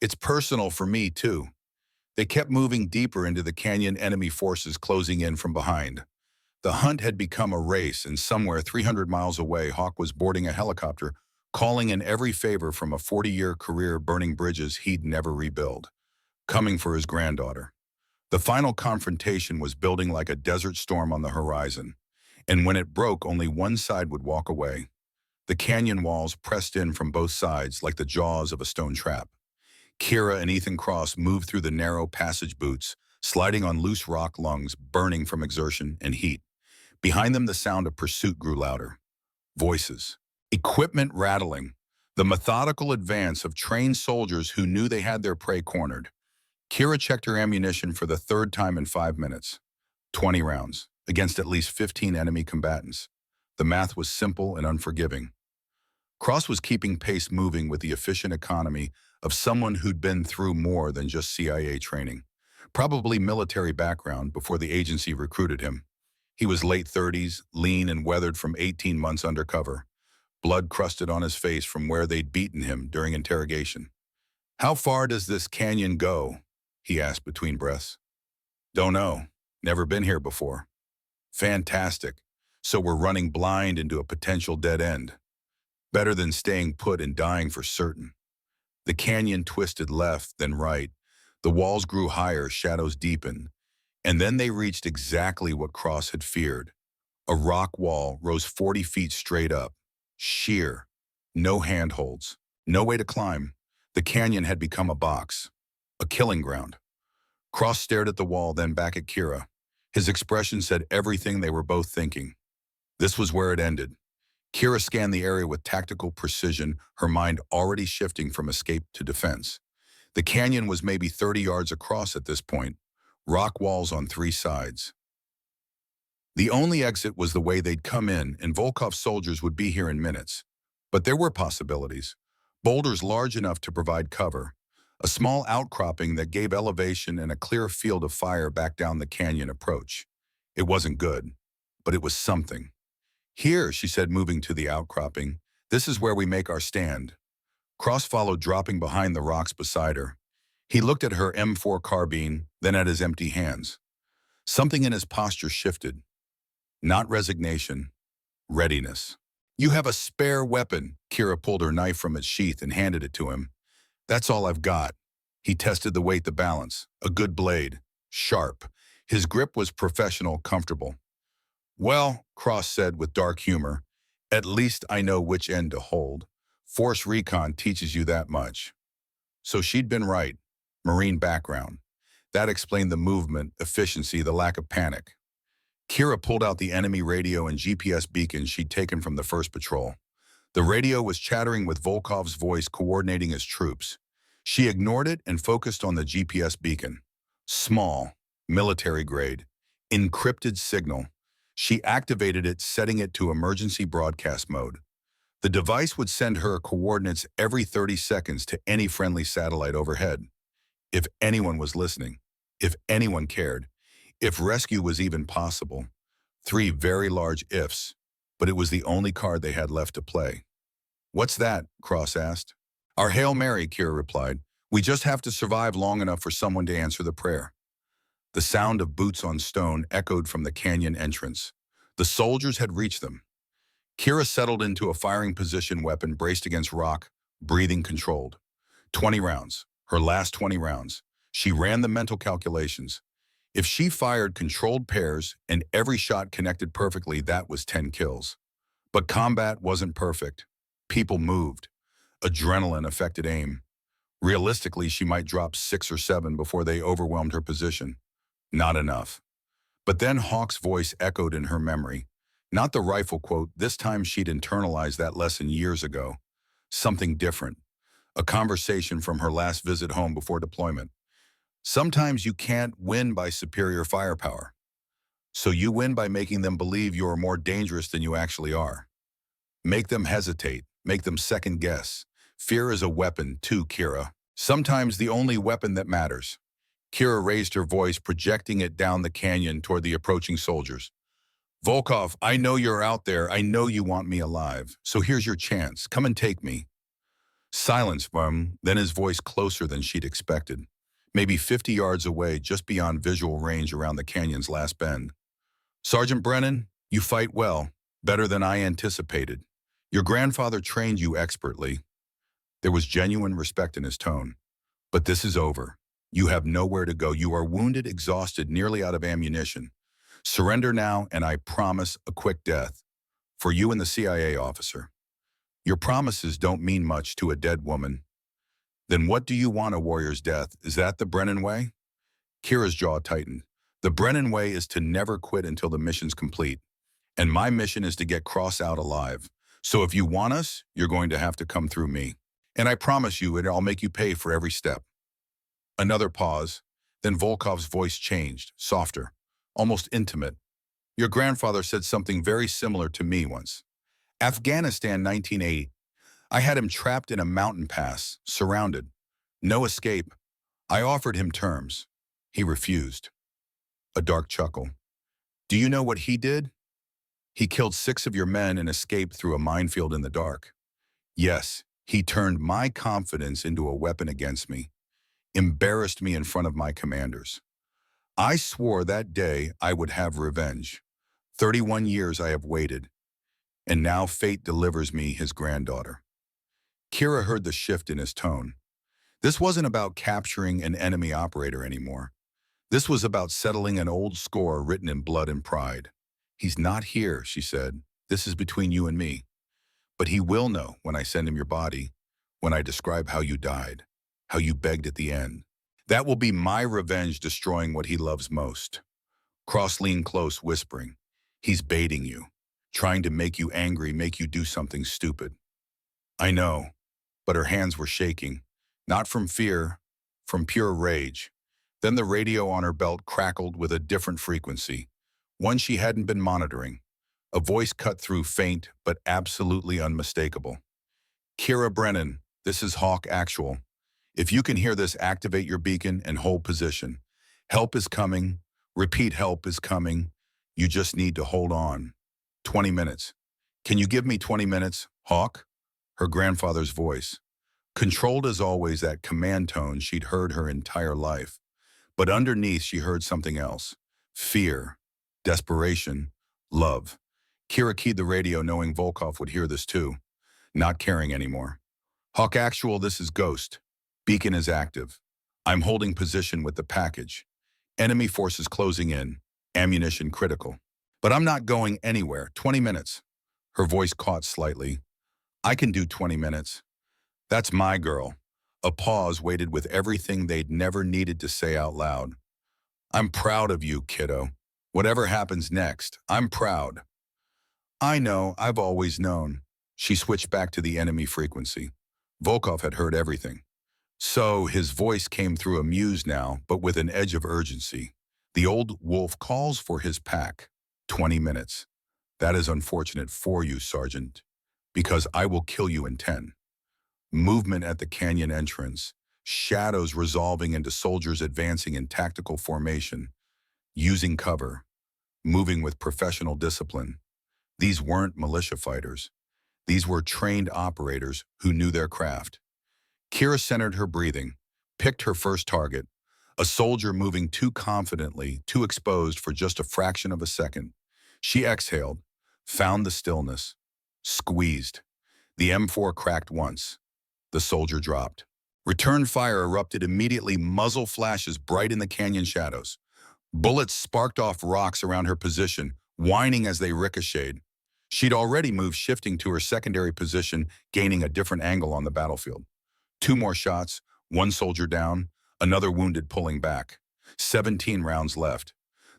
"It's personal for me too." They kept moving deeper into the canyon, enemy forces closing in from behind. The hunt had become a race, and somewhere 300 miles away, Hawk was boarding a helicopter, calling in every favor from a 40-year career burning bridges he'd never rebuild, coming for his granddaughter. The final confrontation was building like a desert storm on the horizon, and when it broke, only one side would walk away. The canyon walls pressed in from both sides like the jaws of a stone trap. Kira and Ethan Cross moved through the narrow passage boots, sliding on loose rock lungs, burning from exertion and heat. Behind them, the sound of pursuit grew louder. Voices. Equipment rattling. The methodical advance of trained soldiers who knew they had their prey cornered. Kira checked her ammunition for the 3rd time in 5 minutes. 20 rounds, against at least 15 enemy combatants. The math was simple and unforgiving. Cross was keeping pace, moving with the efficient economy of someone who'd been through more than just CIA training. Probably military background before the agency recruited him. He was late 30s, lean and weathered from 18 months undercover. Blood crusted on his face from where they'd beaten him during interrogation. "How far does this canyon go?" he asked between breaths. "Don't know. Never been here before." "Fantastic. So we're running blind into a potential dead end. Better than staying put and dying for certain." The canyon twisted left, then right. The walls grew higher, shadows deepened. And then they reached exactly what Cross had feared. A rock wall rose 40 feet straight up, sheer, no handholds, no way to climb. The canyon had become a box, a killing ground. Cross stared at the wall, then back at Kira. His expression said everything they were both thinking. This was where it ended. Kira scanned the area with tactical precision, her mind already shifting from escape to defense. The canyon was maybe 30 yards across at this point, rock walls on three sides. The only exit was the way they'd come in, and Volkov's soldiers would be here in minutes. But there were possibilities. Boulders large enough to provide cover, a small outcropping that gave elevation and a clear field of fire back down the canyon approach. It wasn't good, but it was something. Here, she said, moving to the outcropping, this is where we make our stand. Cross followed, dropping behind the rocks beside her. He looked at her M4 carbine, then at his empty hands. Something in his posture shifted. Not resignation, readiness. You have a spare weapon. Kira pulled her knife from its sheath and handed it to him. That's all I've got. He tested the weight, the balance. A good blade. Sharp. His grip was professional, comfortable. Well, Cross said with dark humor, at least I know which end to hold. Force recon teaches you that much. So she'd been right. Marine background. That explained the movement, efficiency, the lack of panic. Kira pulled out the enemy radio and GPS beacon she'd taken from the first patrol. The radio was chattering with Volkov's voice coordinating his troops. She ignored it and focused on the GPS beacon. Small, military grade, encrypted signal. She activated it, setting it to emergency broadcast mode. The device would send her coordinates every 30 seconds to any friendly satellite overhead. If anyone was listening, if anyone cared, if rescue was even possible. Three very large ifs, but it was the only card they had left to play. What's that? Cross asked. Our Hail Mary, Kira replied. We just have to survive long enough for someone to answer the prayer. The sound of boots on stone echoed from the canyon entrance. The soldiers had reached them. Kira settled into a firing position, weapon braced against rock, breathing controlled. 20 rounds, her last 20 rounds. She ran the mental calculations. If she fired controlled pairs and every shot connected perfectly, that was 10 kills. But combat wasn't perfect. People moved. Adrenaline affected aim. Realistically, she might drop 6 or 7 before they overwhelmed her position. Not enough. But then Hawk's voice echoed in her memory. Not the rifle quote, this time she'd internalized that lesson years ago. Something different. A conversation from her last visit home before deployment. Sometimes you can't win by superior firepower. So you win by making them believe you are more dangerous than you actually are. Make them hesitate. Make them second guess. Fear is a weapon too, Kira. Sometimes the only weapon that matters. Kira raised her voice, projecting it down the canyon toward the approaching soldiers. Volkov, I know you're out there. I know you want me alive. So here's your chance. Come and take me. Silence, then his voice closer than she'd expected. Maybe 50 yards away, just beyond visual range around the canyon's last bend. Sergeant Brennan, you fight well, better than I anticipated. Your grandfather trained you expertly. There was genuine respect in his tone. But this is over. You have nowhere to go. You are wounded, exhausted, nearly out of ammunition. Surrender now, and I promise a quick death. For you and the CIA officer. Your promises don't mean much to a dead woman. Then what do you want, a warrior's death? Is that the Brennan way? Kira's jaw tightened. The Brennan way is to never quit until the mission's complete. And my mission is to get Cross out alive. So if you want us, you're going to have to come through me. And I promise you, I'll make you pay for every step. Another pause. Then Volkov's voice changed, softer, almost intimate. Your grandfather said something very similar to me once. Afghanistan, 1980. I had him trapped in a mountain pass, surrounded. No escape. I offered him terms. He refused. A dark chuckle. Do you know what he did? He killed 6 of your men and escaped through a minefield in the dark. Yes, he turned my confidence into a weapon against me. Embarrassed me in front of my commanders. I swore that day I would have revenge. 31 years I have waited. And now fate delivers me his granddaughter. Kira heard the shift in his tone. This wasn't about capturing an enemy operator anymore. This was about settling an old score written in blood and pride. "He's not here," she said. "This is between you and me. But he will know when I send him your body, when I describe how you died, how you begged at the end. That will be my revenge destroying what he loves most." Cross leaned close, whispering, "He's baiting you, trying to make you angry, make you do something stupid." "I know," but her hands were shaking, not from fear, from pure rage. Then the radio on her belt crackled with a different frequency, one she hadn't been monitoring. A voice cut through, faint but absolutely unmistakable. "Kira Brennan, this is Hawk Actual. If you can hear this, activate your beacon and hold position. Help is coming. Repeat, help is coming. You just need to hold on. 20 minutes. Can you give me 20 minutes, Hawk?" Her grandfather's voice. Controlled as always, that command tone she'd heard her entire life. But underneath, she heard something else. Fear, desperation, love. Kira keyed the radio knowing Volkov would hear this too, not caring anymore. "Hawk Actual, this is Ghost. Beacon is active. I'm holding position with the package. Enemy forces closing in. Ammunition critical. But I'm not going anywhere. 20 minutes. Her voice caught slightly. "I can do 20 minutes. That's my girl." A pause waited with everything they'd never needed to say out loud. "I'm proud of you, kiddo. Whatever happens next, I'm proud." "I know, I've always known." She switched back to the enemy frequency. Volkov had heard everything. So his voice came through amused now, but with an edge of urgency. "The old wolf calls for his pack. 20 minutes. That is unfortunate for you, Sergeant, because I will kill you in 10. Movement at the canyon entrance. Shadows resolving into soldiers advancing in tactical formation. Using cover. Moving with professional discipline. These weren't militia fighters. These were trained operators who knew their craft. Kira centered her breathing, picked her first target, a soldier moving too confidently, too exposed for just a fraction of a second. She exhaled, found the stillness, squeezed. The M4 cracked once. The soldier dropped. Return fire erupted immediately, muzzle flashes bright in the canyon shadows. Bullets sparked off rocks around her position, whining as they ricocheted. She'd already moved, shifting to her secondary position, gaining a different angle on the battlefield. 2 more shots, 1 soldier down, another wounded pulling back. 17 rounds left.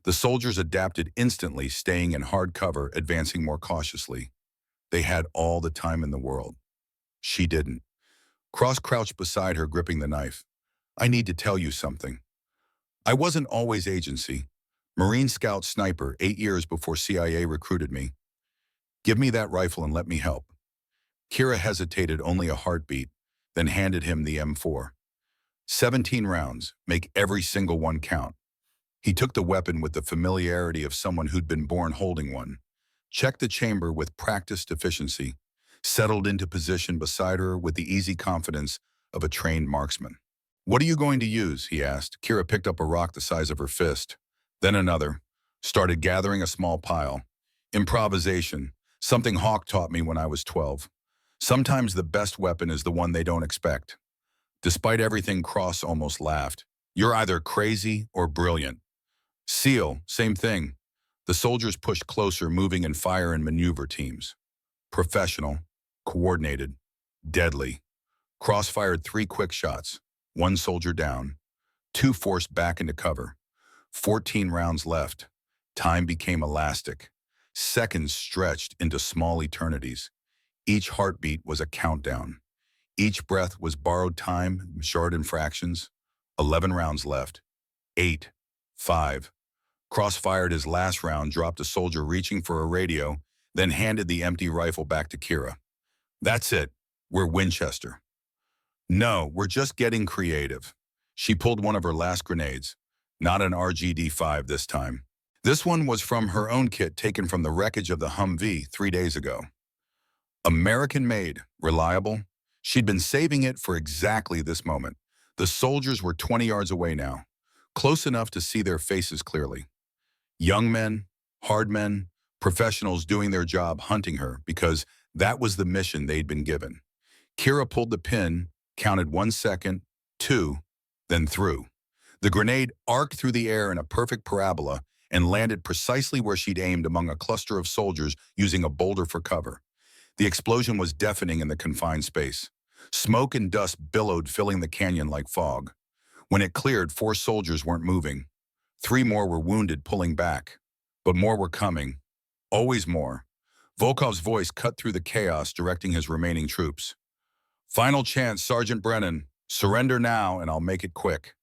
The soldiers adapted instantly, staying in hard cover, advancing more cautiously. They had all the time in the world. She didn't. Cross crouched beside her, gripping the knife. "I need to tell you something. I wasn't always agency. Marine Scout sniper, 8 years before CIA recruited me. Give me that rifle and let me help." Kira hesitated only a heartbeat, then handed him the M4. 17 rounds, make every single one count. He took the weapon with the familiarity of someone who'd been born holding one. Checked the chamber with practiced efficiency, settled into position beside her with the easy confidence of a trained marksman. "What are you going to use?" he asked. Kira picked up a rock the size of her fist, then another, started gathering a small pile. "Improvisation, something Hawk taught me when I was 12. Sometimes the best weapon is the one they don't expect." Despite everything, Cross almost laughed. "You're either crazy or brilliant." SEAL, same thing. The soldiers pushed closer, moving in fire and maneuver teams. Professional, coordinated, deadly. Cross fired 3 quick shots. 1 soldier down. 2 forced back into cover. 14 rounds left. Time became elastic. Seconds stretched into small eternities. Each heartbeat was a countdown. Each breath was borrowed time, short in fractions. 11 rounds left. 8. 5. Cross fired his last round, dropped a soldier reaching for a radio, then handed the empty rifle back to Kira. "That's it. We're Winchester." "No, we're just getting creative." She pulled one of her last grenades. Not an RGD-5 this time. This one was from her own kit taken from the wreckage of the Humvee 3 days ago. American-made, reliable. She'd been saving it for exactly this moment. The soldiers were 20 yards away now, close enough to see their faces clearly. Young men, hard men, professionals doing their job, hunting her, because that was the mission they'd been given. Kira pulled the pin, counted 1 second, 2, then threw. The grenade arced through the air in a perfect parabola and landed precisely where she'd aimed among a cluster of soldiers using a boulder for cover. The explosion was deafening in the confined space. Smoke and dust billowed, filling the canyon like fog. When it cleared, 4 soldiers weren't moving. 3 more were wounded, pulling back. But more were coming. Always more. Volkov's voice cut through the chaos, directing his remaining troops. "Final chance, Sergeant Brennan. Surrender now, and I'll make it quick."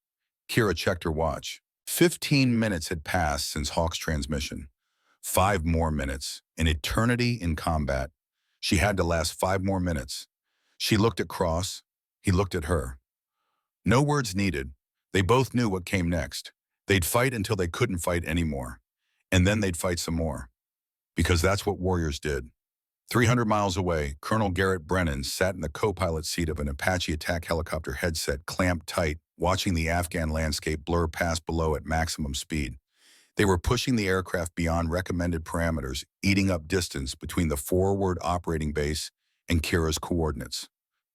Kira checked her watch. 15 minutes had passed since Hawk's transmission. 5 more minutes. An eternity in combat. She had to last 5 more minutes. She looked at Cross. He looked at her. No words needed. They both knew what came next. They'd fight until they couldn't fight anymore. And then they'd fight some more. Because that's what warriors did. 300 miles away, Colonel Garrett Brennan sat in the co-pilot seat of an Apache attack helicopter, headset clamped tight, watching the Afghan landscape blur past below at maximum speed. They were pushing the aircraft beyond recommended parameters, eating up distance between the forward operating base and Kira's coordinates.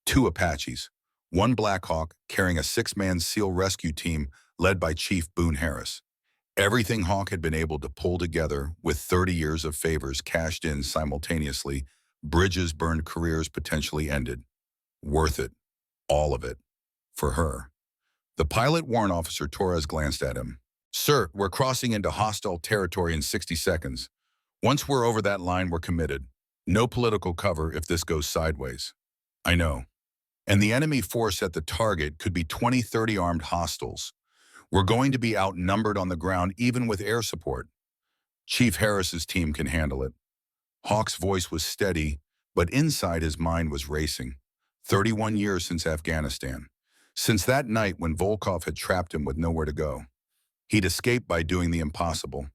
2 Apaches, 1 Black Hawk carrying a 6-man SEAL rescue team led by Chief Boone Harris. Everything Hawk had been able to pull together, with 30 years of favors cashed in simultaneously, bridges burned, careers potentially ended. Worth it. All of it. For her. The pilot warrant officer Torres glanced at him. "Sir, we're crossing into hostile territory in 60 seconds. Once we're over that line, we're committed. No political cover if this goes sideways." "I know. And the enemy force at the target could be 20-30 armed hostiles. We're going to be outnumbered on the ground even with air support. Chief Harris's team can handle it." Hawk's voice was steady, but inside his mind was racing. 31 years since Afghanistan. Since that night when Volkov had trapped him with nowhere to go. He'd escaped by doing the impossible.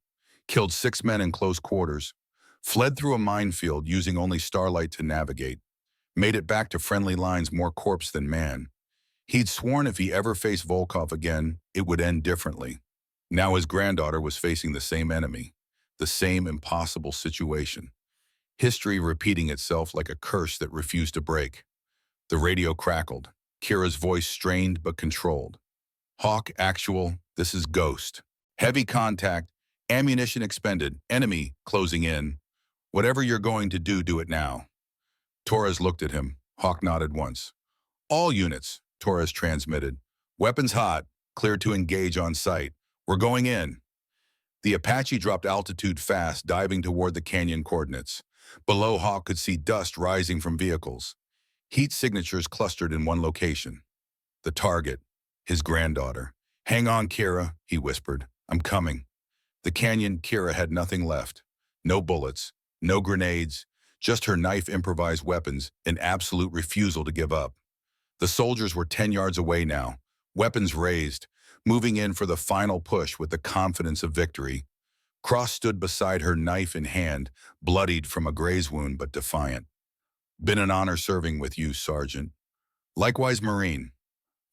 Killed 6 men in close quarters. Fled through a minefield using only starlight to navigate. Made it back to friendly lines more corpse than man. He'd sworn if he ever faced Volkov again, it would end differently. Now his granddaughter was facing the same enemy. The same impossible situation. History repeating itself like a curse that refused to break. The radio crackled. Kira's voice strained but controlled. "Hawk, actual, this is Ghost. Heavy contact, ammunition expended, enemy closing in. Whatever you're going to do, do it now." Torres looked at him. Hawk nodded once. "All units," Torres transmitted. "Weapons hot, cleared to engage on site. We're going in." The Apache dropped altitude fast, diving toward the canyon coordinates. Below, Hawk could see dust rising from vehicles. Heat signatures clustered in one location. The target, his granddaughter. "Hang on, Kira," he whispered. "I'm coming." The canyon, Kira had nothing left. No bullets, no grenades, just her knife-improvised weapons, an absolute refusal to give up. The soldiers were 10 yards away now, weapons raised, moving in for the final push with the confidence of victory. Cross stood beside her, knife in hand, bloodied from a graze wound but defiant. "Been an honor serving with you, Sergeant." "Likewise, Marine."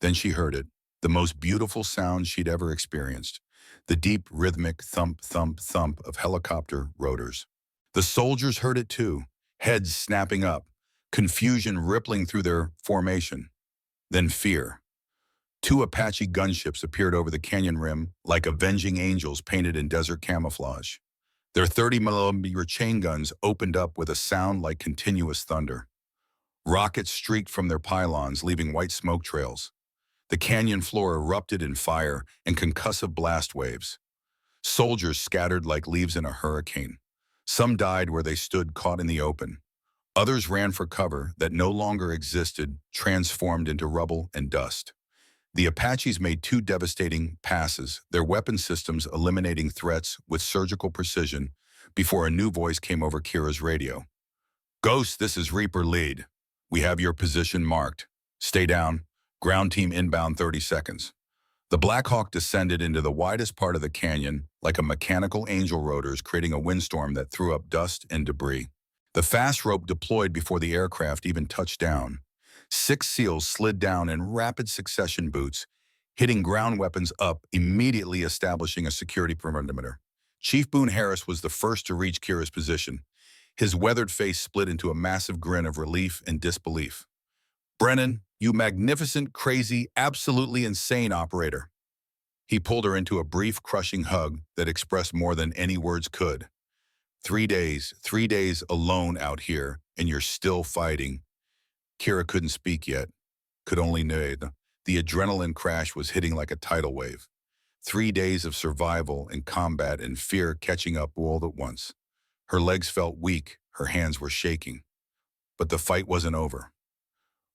Then she heard it, the most beautiful sound she'd ever experienced. The deep, rhythmic thump, thump, thump of helicopter rotors. The soldiers heard it too, heads snapping up, confusion rippling through their formation. Then fear. 2 Apache gunships appeared over the canyon rim like avenging angels painted in desert camouflage. Their 30mm chain guns opened up with a sound like continuous thunder. Rockets streaked from their pylons, leaving white smoke trails. The canyon floor erupted in fire and concussive blast waves. Soldiers scattered like leaves in a hurricane. Some died where they stood, caught in the open. Others ran for cover that no longer existed, transformed into rubble and dust. The Apaches made 2 devastating passes, their weapon systems eliminating threats with surgical precision, before a new voice came over Kira's radio. "Ghost, this is Reaper Lead. We have your position marked. Stay down. Ground team inbound 30 seconds. The Black Hawk descended into the widest part of the canyon like a mechanical angel rotors, creating a windstorm that threw up dust and debris. The fast rope deployed before the aircraft even touched down. 6 SEALs slid down in rapid succession boots, hitting ground weapons up, immediately establishing a security perimeter. Chief Boone Harris was the first to reach Kira's position. His weathered face split into a massive grin of relief and disbelief. "Brennan, you magnificent, crazy, absolutely insane operator." He pulled her into a brief, crushing hug that expressed more than any words could. 3 days alone out here, and you're still fighting. Kira couldn't speak yet, could only nod. The adrenaline crash was hitting like a tidal wave. 3 days of survival and combat and fear catching up all at once. Her legs felt weak, her hands were shaking. But the fight wasn't over.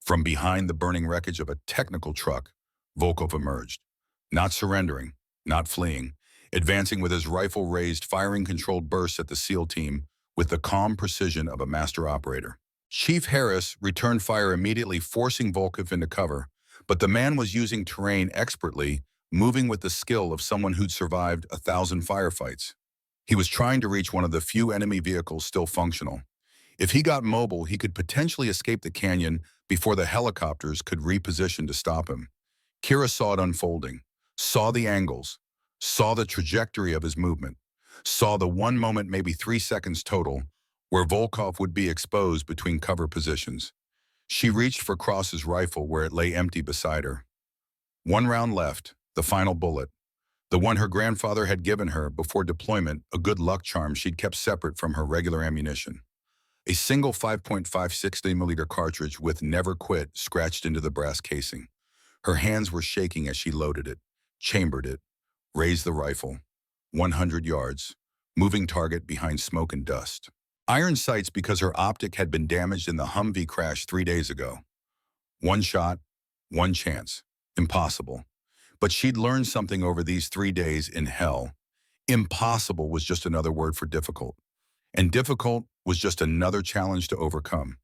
From behind the burning wreckage of a technical truck, Volkov emerged, not surrendering, not fleeing, advancing with his rifle raised, firing controlled bursts at the SEAL team with the calm precision of a master operator. Chief Harris returned fire immediately, forcing Volkov into cover, but the man was using terrain expertly, moving with the skill of someone who'd survived 1,000 firefights. He was trying to reach one of the few enemy vehicles still functional. If he got mobile, he could potentially escape the canyon before the helicopters could reposition to stop him. Kira saw it unfolding, saw the angles, saw the trajectory of his movement, saw the one moment, maybe 3 seconds total, where Volkov would be exposed between cover positions. She reached for Cross's rifle where it lay empty beside her. One round left, the final bullet, the one her grandfather had given her before deployment, a good luck charm she'd kept separate from her regular ammunition. A single 5.56mm cartridge with "Never Quit" scratched into the brass casing. Her hands were shaking as she loaded it, chambered it, raised the rifle. 100 yards, moving target behind smoke and dust. Iron sights because her optic had been damaged in the Humvee crash 3 days ago. One shot, one chance. Impossible. But she'd learned something over these 3 days in hell. Impossible was just another word for difficult. And difficult was just another challenge to overcome.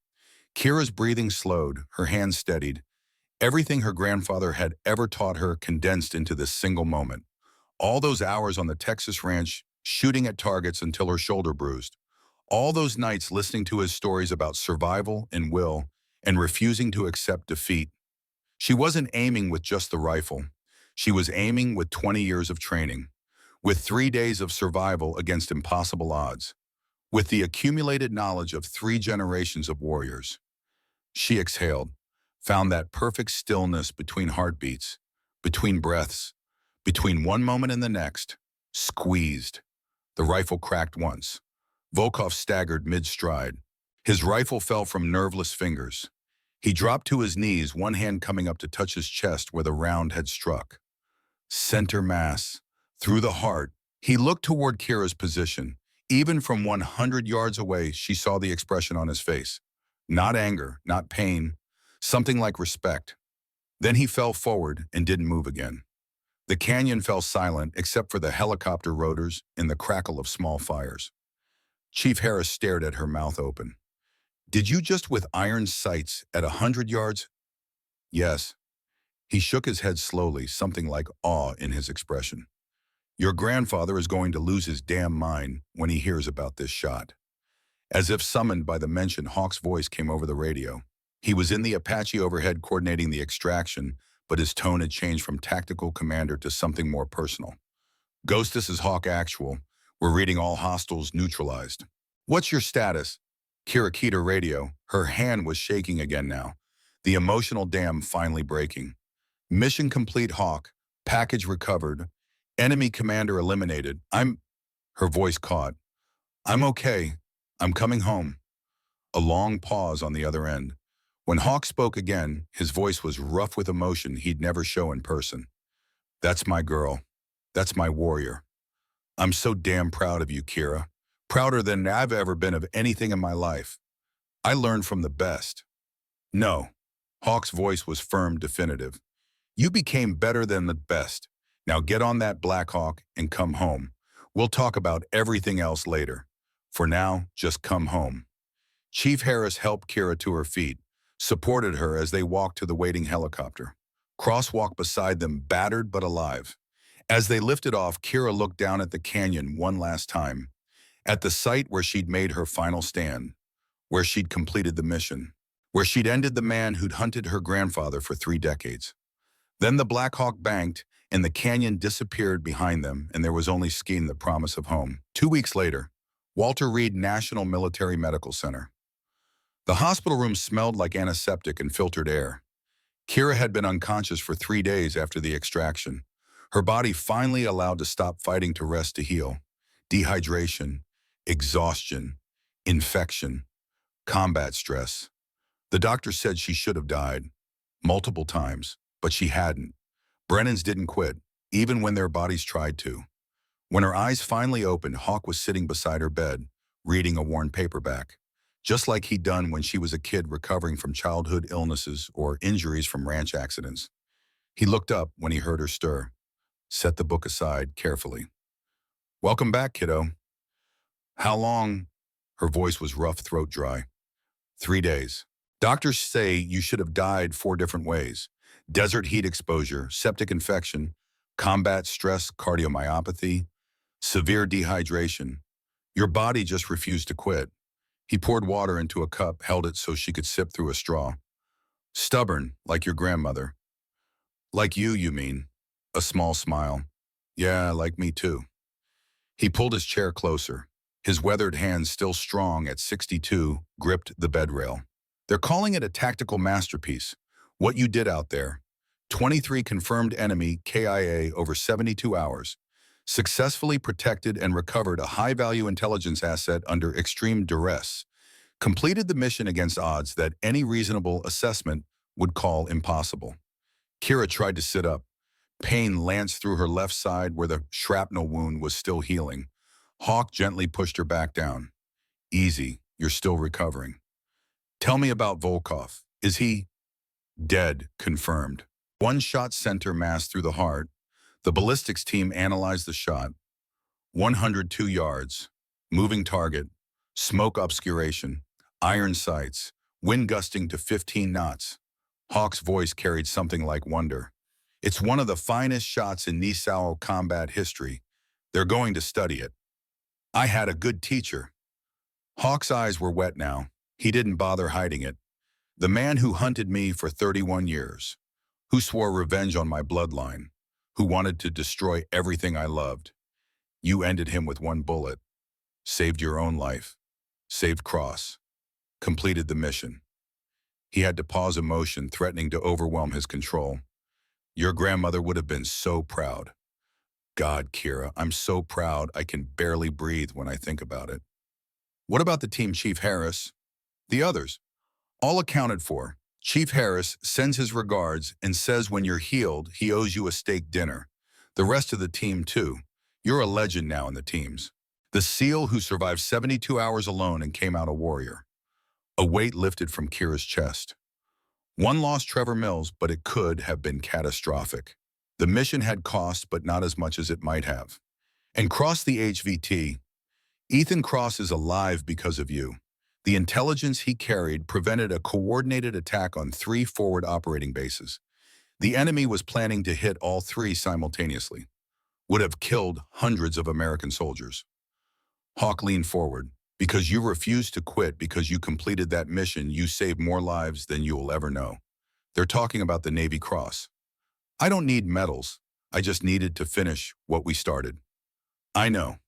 Kira's breathing slowed, her hands steadied. Everything her grandfather had ever taught her condensed into this single moment. All those hours on the Texas ranch, shooting at targets until her shoulder bruised. All those nights listening to his stories about survival and will, and refusing to accept defeat. She wasn't aiming with just the rifle. She was aiming with 20 years of training, with 3 days of survival against impossible odds, with the accumulated knowledge of 3 generations of warriors. She exhaled, found that perfect stillness between heartbeats, between breaths, between one moment and the next, squeezed. The rifle cracked once. Volkov staggered mid-stride. His rifle fell from nerveless fingers. He dropped to his knees, one hand coming up to touch his chest where the round had struck. Center mass. Through the heart. He looked toward Kira's position. Even from 100 yards away, she saw the expression on his face. Not anger, not pain, something like respect. Then he fell forward and didn't move again. The canyon fell silent except for the helicopter rotors and the crackle of small fires. Chief Harris stared at her, mouth open. "Did you just with iron sights at 100 yards?" "Yes." He shook his head slowly, something like awe in his expression. "Your grandfather is going to lose his damn mind when he hears about this shot." As if summoned by the mention, Hawk's voice came over the radio. He was in the Apache overhead coordinating the extraction, but his tone had changed from tactical commander to something more personal. "Ghost, this is Hawk Actual. We're reading all hostiles neutralized." "What's your status?" Kira keyed her radio. Her hand was shaking again now, the emotional dam finally breaking. "Mission complete, Hawk. Package recovered. Enemy commander eliminated. Her voice caught. "I'm okay. I'm coming home." A long pause on the other end. When Hawk spoke again, his voice was rough with emotion he'd never show in person. "That's my girl. That's my warrior. I'm so damn proud of you, Kira. Prouder than I've ever been of anything in my life. I learned from the best." "No." Hawk's voice was firm, definitive. "You became better than the best. Now get on that Black Hawk and come home. We'll talk about everything else later. For now, just come home." Chief Harris helped Kira to her feet, supported her as they walked to the waiting helicopter. Cross walked beside them, battered but alive. As they lifted off, Kira looked down at the canyon one last time, at the site where she'd made her final stand, where she'd completed the mission, where she'd ended the man who'd hunted her grandfather for 3 decades. Then the Black Hawk banked, and the canyon disappeared behind them, and there was only skiing the promise of home. 2 weeks later, Walter Reed National Military Medical Center. The hospital room smelled like antiseptic and filtered air. Kira had been unconscious for 3 days after the extraction. Her body finally allowed to stop fighting to rest to heal. Dehydration, exhaustion, infection, combat stress. The doctor said she should have died multiple times, but she hadn't. Brennan's didn't quit, even when their bodies tried to. When her eyes finally opened, Hawk was sitting beside her bed, reading a worn paperback, just like he'd done when she was a kid recovering from childhood illnesses or injuries from ranch accidents. He looked up when he heard her stir, set the book aside carefully. "Welcome back, kiddo." "How long?" Her voice was rough, throat dry. "3 days. Doctors say you should have died 4 different ways. Desert heat exposure, septic infection, combat stress, cardiomyopathy, severe dehydration. Your body just refused to quit." He poured water into a cup, held it so she could sip through a straw. "Stubborn, like your grandmother." "Like you mean?" A small smile. "Yeah, like me too." He pulled his chair closer. His weathered hands, still strong at 62, gripped the bed rail. "They're calling it a tactical masterpiece. What you did out there. 23 confirmed enemy KIA over 72 hours. Successfully protected and recovered a high-value intelligence asset under extreme duress. Completed the mission against odds that any reasonable assessment would call impossible." Kira tried to sit up. Pain lanced through her left side where the shrapnel wound was still healing. Hawk gently pushed her back down. "Easy, you're still recovering." "Tell me about Volkov. Is he—" "Dead, confirmed. One shot center mass through the heart. The ballistics team analyzed the shot. 102 yards. Moving target. Smoke obscuration. Iron sights. Wind gusting to 15 knots. Hawk's voice carried something like wonder. "It's one of the finest shots in Nisao combat history. They're going to study it." "I had a good teacher." Hawk's eyes were wet now. He didn't bother hiding it. "The man who hunted me for 31 years. Who swore revenge on my bloodline. Who wanted to destroy everything I loved. You ended him with one bullet. Saved your own life. Saved Cross. Completed the mission." He had to pause emotion, threatening to overwhelm his control. "Your grandmother would have been so proud." "God, Kira, I'm so proud I can barely breathe when I think about it." "What about the team, Chief Harris?" "The others. All accounted for. Chief Harris sends his regards and says when you're healed, he owes you a steak dinner. The rest of the team, too. You're a legend now in the teams. The SEAL who survived 72 hours alone and came out a warrior." A weight lifted from Kira's chest. One lost Trevor Mills, but it could have been catastrophic. The mission had cost, but not as much as it might have. And cross the HVT. "Ethan Cross is alive because of you. The intelligence he carried prevented a coordinated attack on 3 forward operating bases. The enemy was planning to hit all 3 simultaneously. Would have killed hundreds of American soldiers." Hawk leaned forward. "Because you refused to quit, because you completed that mission, you saved more lives than you will ever know. They're talking about the Navy Cross." "I don't need medals. I just needed to finish what we started." "I know."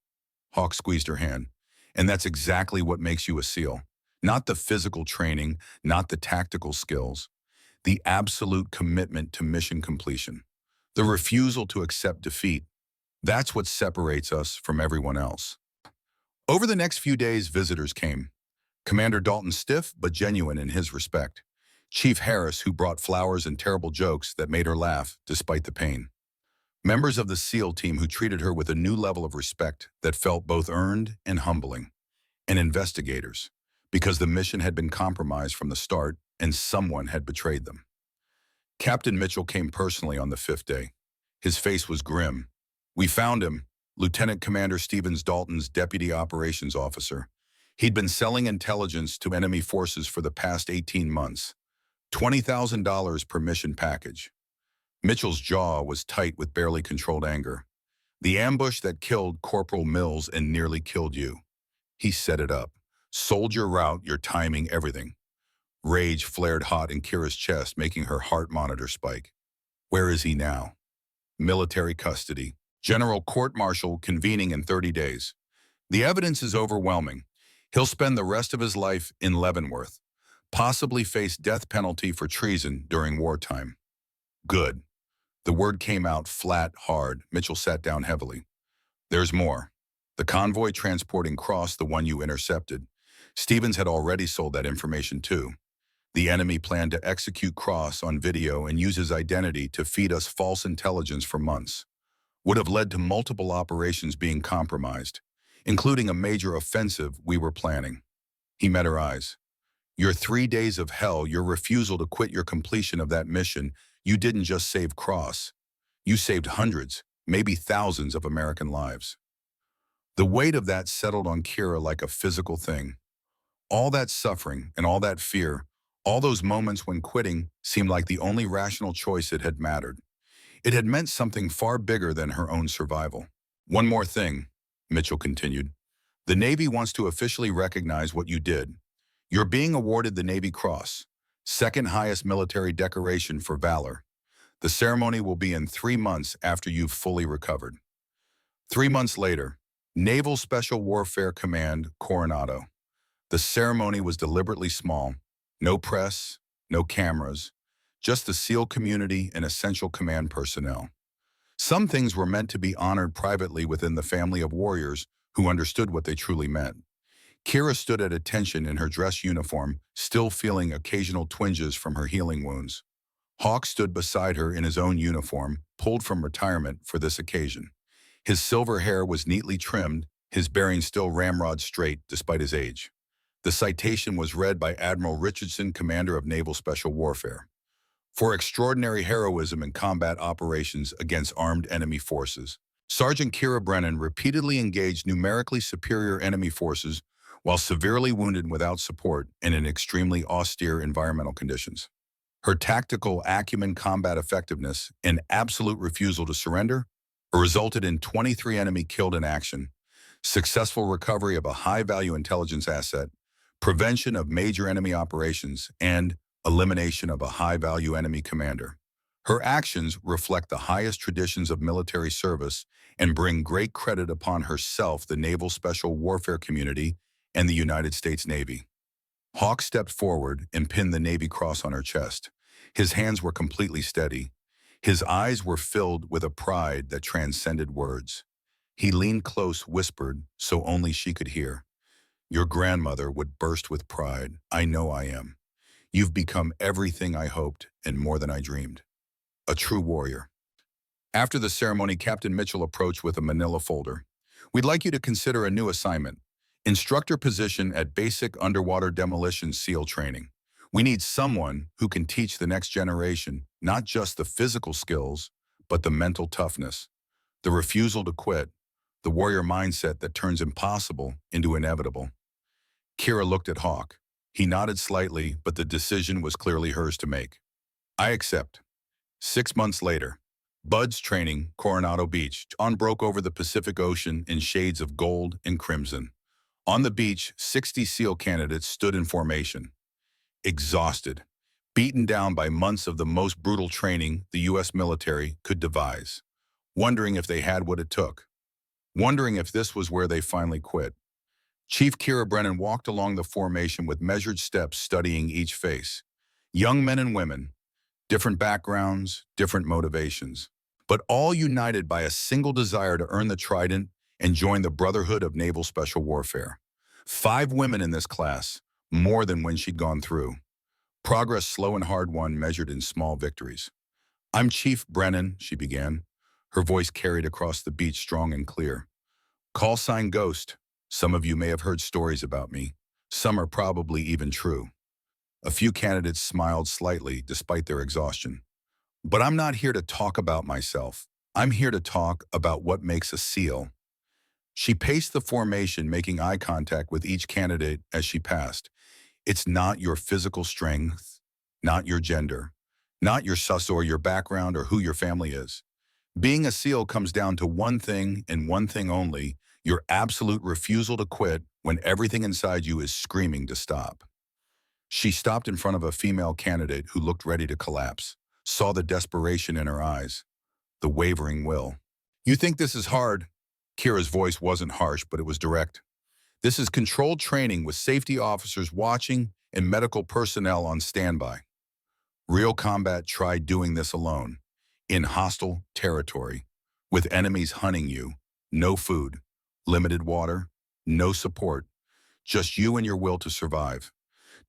Hawk squeezed her hand. "And that's exactly what makes you a SEAL. Not the physical training, not the tactical skills. The absolute commitment to mission completion. The refusal to accept defeat. That's what separates us from everyone else." Over the next few days, visitors came. Commander Dalton, stiff but genuine in his respect. Chief Harris, who brought flowers and terrible jokes that made her laugh despite the pain. Members of the SEAL team who treated her with a new level of respect that felt both earned and humbling. And investigators, because the mission had been compromised from the start and someone had betrayed them. Captain Mitchell came personally on the 5th day. His face was grim. "We found him." Lieutenant Commander Stevens, Dalton's deputy operations officer. He'd been selling intelligence to enemy forces for the past 18 months. $20,000 per mission package. Mitchell's jaw was tight with barely controlled anger. "The ambush that killed Corporal Mills and nearly killed you. He set it up. Sold your route, your timing, everything." Rage flared hot in Kira's chest, making her heart monitor spike. "Where is he now?" "Military custody. General court-martial convening in 30 days. The evidence is overwhelming. He'll spend the rest of his life in Leavenworth. Possibly face death penalty for treason during wartime." "Good." The word came out flat, hard. Mitchell sat down heavily. There's more. The convoy transporting Cross, the one you intercepted. Stevens had already sold that information too. The enemy planned to execute Cross on video and use his identity to feed us false intelligence for months. Would have led to multiple operations being compromised, including a major offensive we were planning. He met her eyes. Your 3 days of hell, your refusal to quit your completion of that mission, you didn't just save Cross. You saved hundreds, maybe thousands of American lives. The weight of that settled on Kira like a physical thing. All that suffering and all that fear, all those moments when quitting seemed like the only rational choice it had mattered. It had meant something far bigger than her own survival. One more thing, Mitchell continued. The Navy wants to officially recognize what you did. You're being awarded the Navy Cross, second highest military decoration for valor. The ceremony will be in 3 months after you've fully recovered. 3 months later, Naval Special Warfare Command, Coronado. The ceremony was deliberately small. No press, no cameras, just the SEAL community and essential command personnel. Some things were meant to be honored privately within the family of warriors who understood what they truly meant. Kira stood at attention in her dress uniform, still feeling occasional twinges from her healing wounds. Hawk stood beside her in his own uniform, pulled from retirement for this occasion. His silver hair was neatly trimmed, his bearing still ramrod straight despite his age. The citation was read by Admiral Richardson, commander of Naval Special Warfare. For extraordinary heroism in combat operations against armed enemy forces, Sergeant Kira Brennan repeatedly engaged numerically superior enemy forces while severely wounded without support and in extremely austere environmental conditions. Her tactical acumen, combat effectiveness, and absolute refusal to surrender resulted in 23 enemy killed in action, successful recovery of a high-value intelligence asset, prevention of major enemy operations, and elimination of a high-value enemy commander. Her actions reflect the highest traditions of military service and bring great credit upon herself, the Naval Special Warfare community, and the United States Navy. Hawk stepped forward and pinned the Navy Cross on her chest. His hands were completely steady. His eyes were filled with a pride that transcended words. He leaned close, whispered, so only she could hear. Your grandmother would burst with pride. I know I am. You've become everything I hoped and more than I dreamed. A true warrior. After the ceremony, Captain Mitchell approached with a manila folder. We'd like you to consider a new assignment. Instructor position at Basic Underwater Demolition SEAL Training. We need someone who can teach the next generation not just the physical skills, but the mental toughness, the refusal to quit, the warrior mindset that turns impossible into inevitable. Kira looked at Hawk. He nodded slightly, but the decision was clearly hers to make. I accept. 6 months later, Bud's training, Coronado Beach. Dawn broke over the Pacific Ocean in shades of gold and crimson. On the beach, 60 SEAL candidates stood in formation. Exhausted, beaten down by months of the most brutal training the U.S. military could devise. Wondering if they had what it took. Wondering if this was where they finally quit. Chief Kira Brennan walked along the formation with measured steps, studying each face. Young men and women, different backgrounds, different motivations, but all united by a single desire to earn the trident and join the Brotherhood of Naval Special Warfare. 5 women in this class, more than when she'd gone through. Progress slow and hard won, measured in small victories. I'm Chief Brennan, she began. Her voice carried across the beach strong and clear. Call sign Ghost. Some of you may have heard stories about me. Some are probably even true. A few candidates smiled slightly despite their exhaustion. But I'm not here to talk about myself. I'm here to talk about what makes a SEAL. She paced the formation, making eye contact with each candidate as she passed. It's not your physical strength, not your gender, not your sus or your background or who your family is. Being a SEAL comes down to one thing and one thing only, your absolute refusal to quit when everything inside you is screaming to stop. She stopped in front of a female candidate who looked ready to collapse, saw the desperation in her eyes, the wavering will. You think this is hard? Kira's voice wasn't harsh, but it was direct. This is controlled training with safety officers watching and medical personnel on standby. Real combat tried doing this alone. in hostile territory, with enemies hunting you, no food, limited water, no support, just you and your will to survive,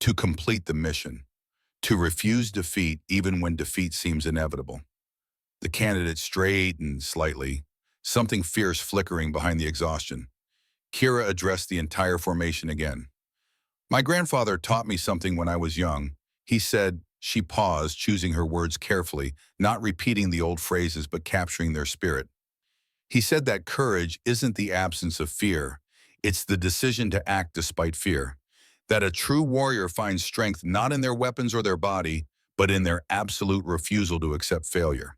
to complete the mission, to refuse defeat even when defeat seems inevitable. The candidate straightened slightly, something fierce flickering behind the exhaustion. Kira addressed the entire formation again. My grandfather taught me something when I was young. He said. She paused, choosing her words carefully, not repeating the old phrases but capturing their spirit. He said that courage isn't the absence of fear, it's the decision to act despite fear. That a true warrior finds strength not in their weapons or their body, but in their absolute refusal to accept failure.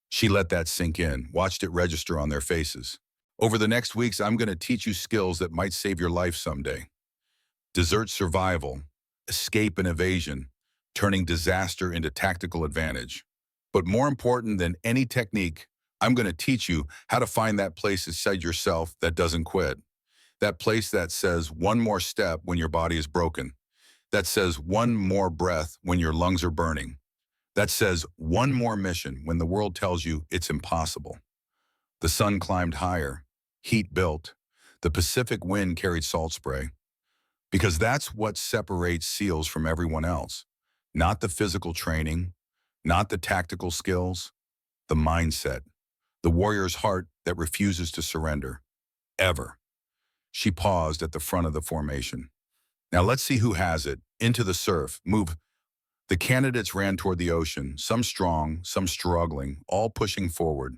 She let that sink in, watched it register on their faces. Over the next weeks, I'm going to teach you skills that might save your life someday. Desert survival, escape and evasion, turning disaster into tactical advantage. But more important than any technique, I'm going to teach you how to find that place inside yourself that doesn't quit. That place that says one more step when your body is broken. That says one more breath when your lungs are burning. That says one more mission when the world tells you it's impossible. The sun climbed higher. Heat built. The Pacific wind carried salt spray. Because that's what separates SEALs from everyone else. Not the physical training, not the tactical skills, the mindset. The warrior's heart that refuses to surrender. Ever. She paused at the front of the formation. Now let's see who has it. Into the surf. Move. The candidates ran toward the ocean, some strong, some struggling, all pushing forward.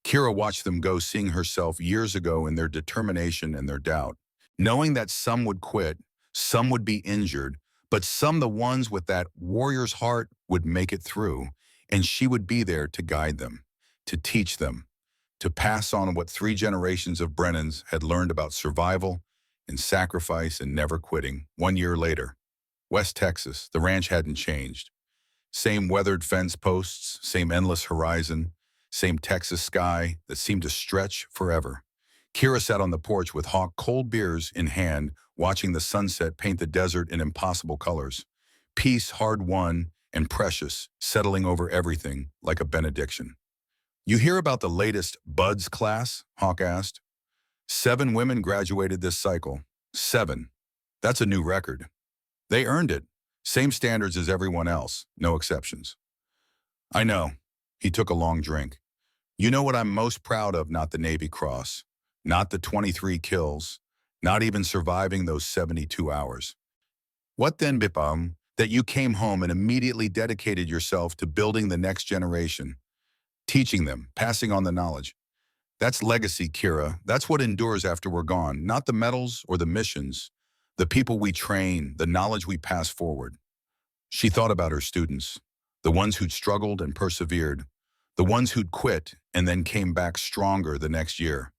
Kira watched them go, seeing herself years ago in their determination and their doubt. Knowing that some would quit, some would be injured, but some, the ones with that warrior's heart, would make it through, and she would be there to guide them, to teach them, to pass on what 3 generations of Brennans had learned about survival and sacrifice and never quitting. 1 year later, West Texas, the ranch hadn't changed. Same weathered fence posts, same endless horizon, same Texas sky that seemed to stretch forever. Kira sat on the porch with Hawk cold beers in hand, watching the sunset paint the desert in impossible colors. Peace hard-won and precious, settling over everything like a benediction. You hear about the latest Buds class? Hawk asked. 7 women graduated this cycle. 7. That's a new record. They earned it. Same standards as everyone else, no exceptions. I know. He took a long drink. You know what I'm most proud of? Not the Navy Cross, not the 23 kills, not even surviving those 72 hours. What then, Bipam? That you came home and immediately dedicated yourself to building the next generation, teaching them, passing on the knowledge. That's legacy, Kira. That's what endures after we're gone, not the medals or the missions, the people we train, the knowledge we pass forward. She thought about her students, the ones who'd struggled and persevered, the ones who'd quit and then came back stronger the next year,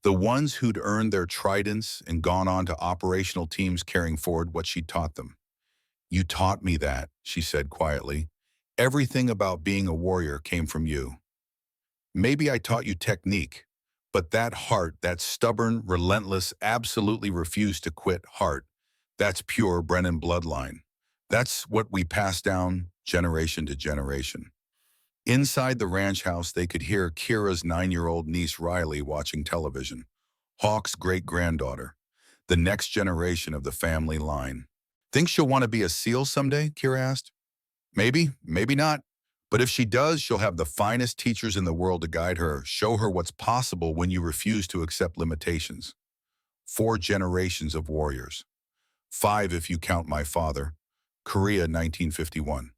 the ones who'd earned their tridents and gone on to operational teams carrying forward what she taught them. You taught me that, she said quietly. Everything about being a warrior came from you. Maybe I taught you technique, but that heart, that stubborn, relentless, absolutely refused to quit heart, that's pure Brennan bloodline. That's what we pass down generation to generation. Inside the ranch house, they could hear Kira's 9-year-old niece Riley watching television. Hawk's great-granddaughter, the next generation of the family line. Think she'll want to be a SEAL someday? Kira asked. Maybe, maybe not. But if she does, she'll have the finest teachers in the world to guide her, show her what's possible when you refuse to accept limitations. 4 generations of warriors. 5 if you count my father. Korea, 1951.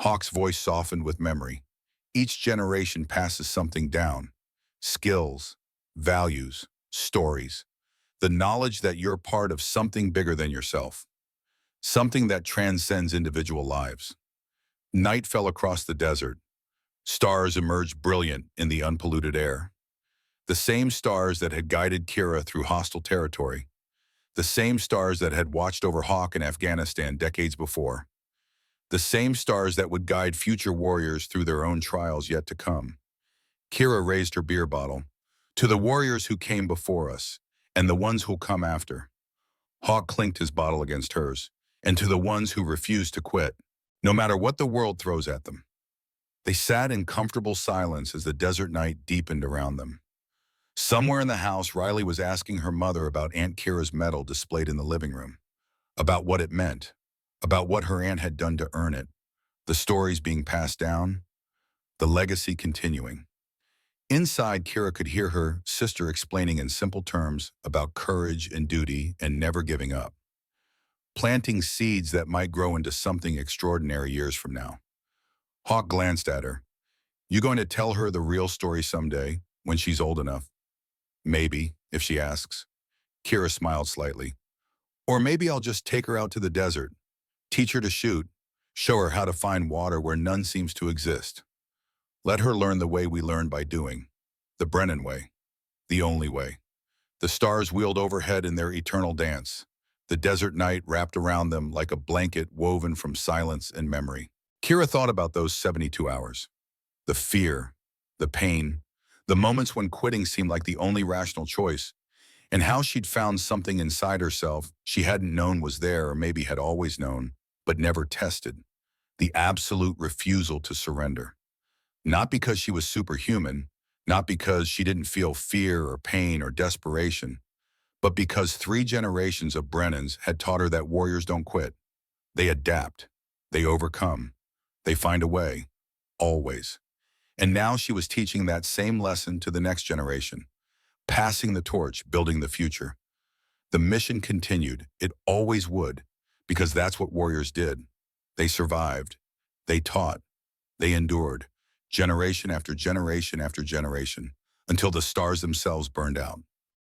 Hawk's voice softened with memory. Each generation passes something down. Skills, values, stories. The knowledge that you're part of something bigger than yourself. Something that transcends individual lives. Night fell across the desert. Stars emerged brilliant in the unpolluted air. The same stars that had guided Kira through hostile territory. The same stars that had watched over Hawk in Afghanistan decades before. The same stars that would guide future warriors through their own trials yet to come. Kira raised her beer bottle. To the warriors who came before us, and the ones who'll come after. Hawk clinked his bottle against hers. And to the ones who refuse to quit, no matter what the world throws at them. They sat in comfortable silence as the desert night deepened around them. Somewhere in the house, Riley was asking her mother about Aunt Kira's medal displayed in the living room, about what it meant, about what her aunt had done to earn it, the stories being passed down, the legacy continuing. Inside, Kira could hear her sister explaining in simple terms about courage and duty and never giving up, planting seeds that might grow into something extraordinary years from now. Hawk glanced at her. You going to tell her the real story someday, when she's old enough? Maybe, if she asks. Kira smiled slightly. Or maybe I'll just take her out to the desert, teach her to shoot, show her how to find water where none seems to exist. Let her learn the way we learn by doing, the Brennan way, the only way. The stars wheeled overhead in their eternal dance, the desert night wrapped around them like a blanket woven from silence and memory. Kira thought about those 72 hours. The fear, the pain, the moments when quitting seemed like the only rational choice, and how she'd found something inside herself she hadn't known was there or maybe had always known, but never tested. The absolute refusal to surrender. Not because she was superhuman, not because she didn't feel fear or pain or desperation, but because 3 generations of Brennans had taught her that warriors don't quit. They adapt. They overcome. They find a way. Always. And now she was teaching that same lesson to the next generation, passing the torch, building the future. The mission continued. It always would, because that's what warriors did. They survived. They taught. They endured, generation after generation after generation, until the stars themselves burned out.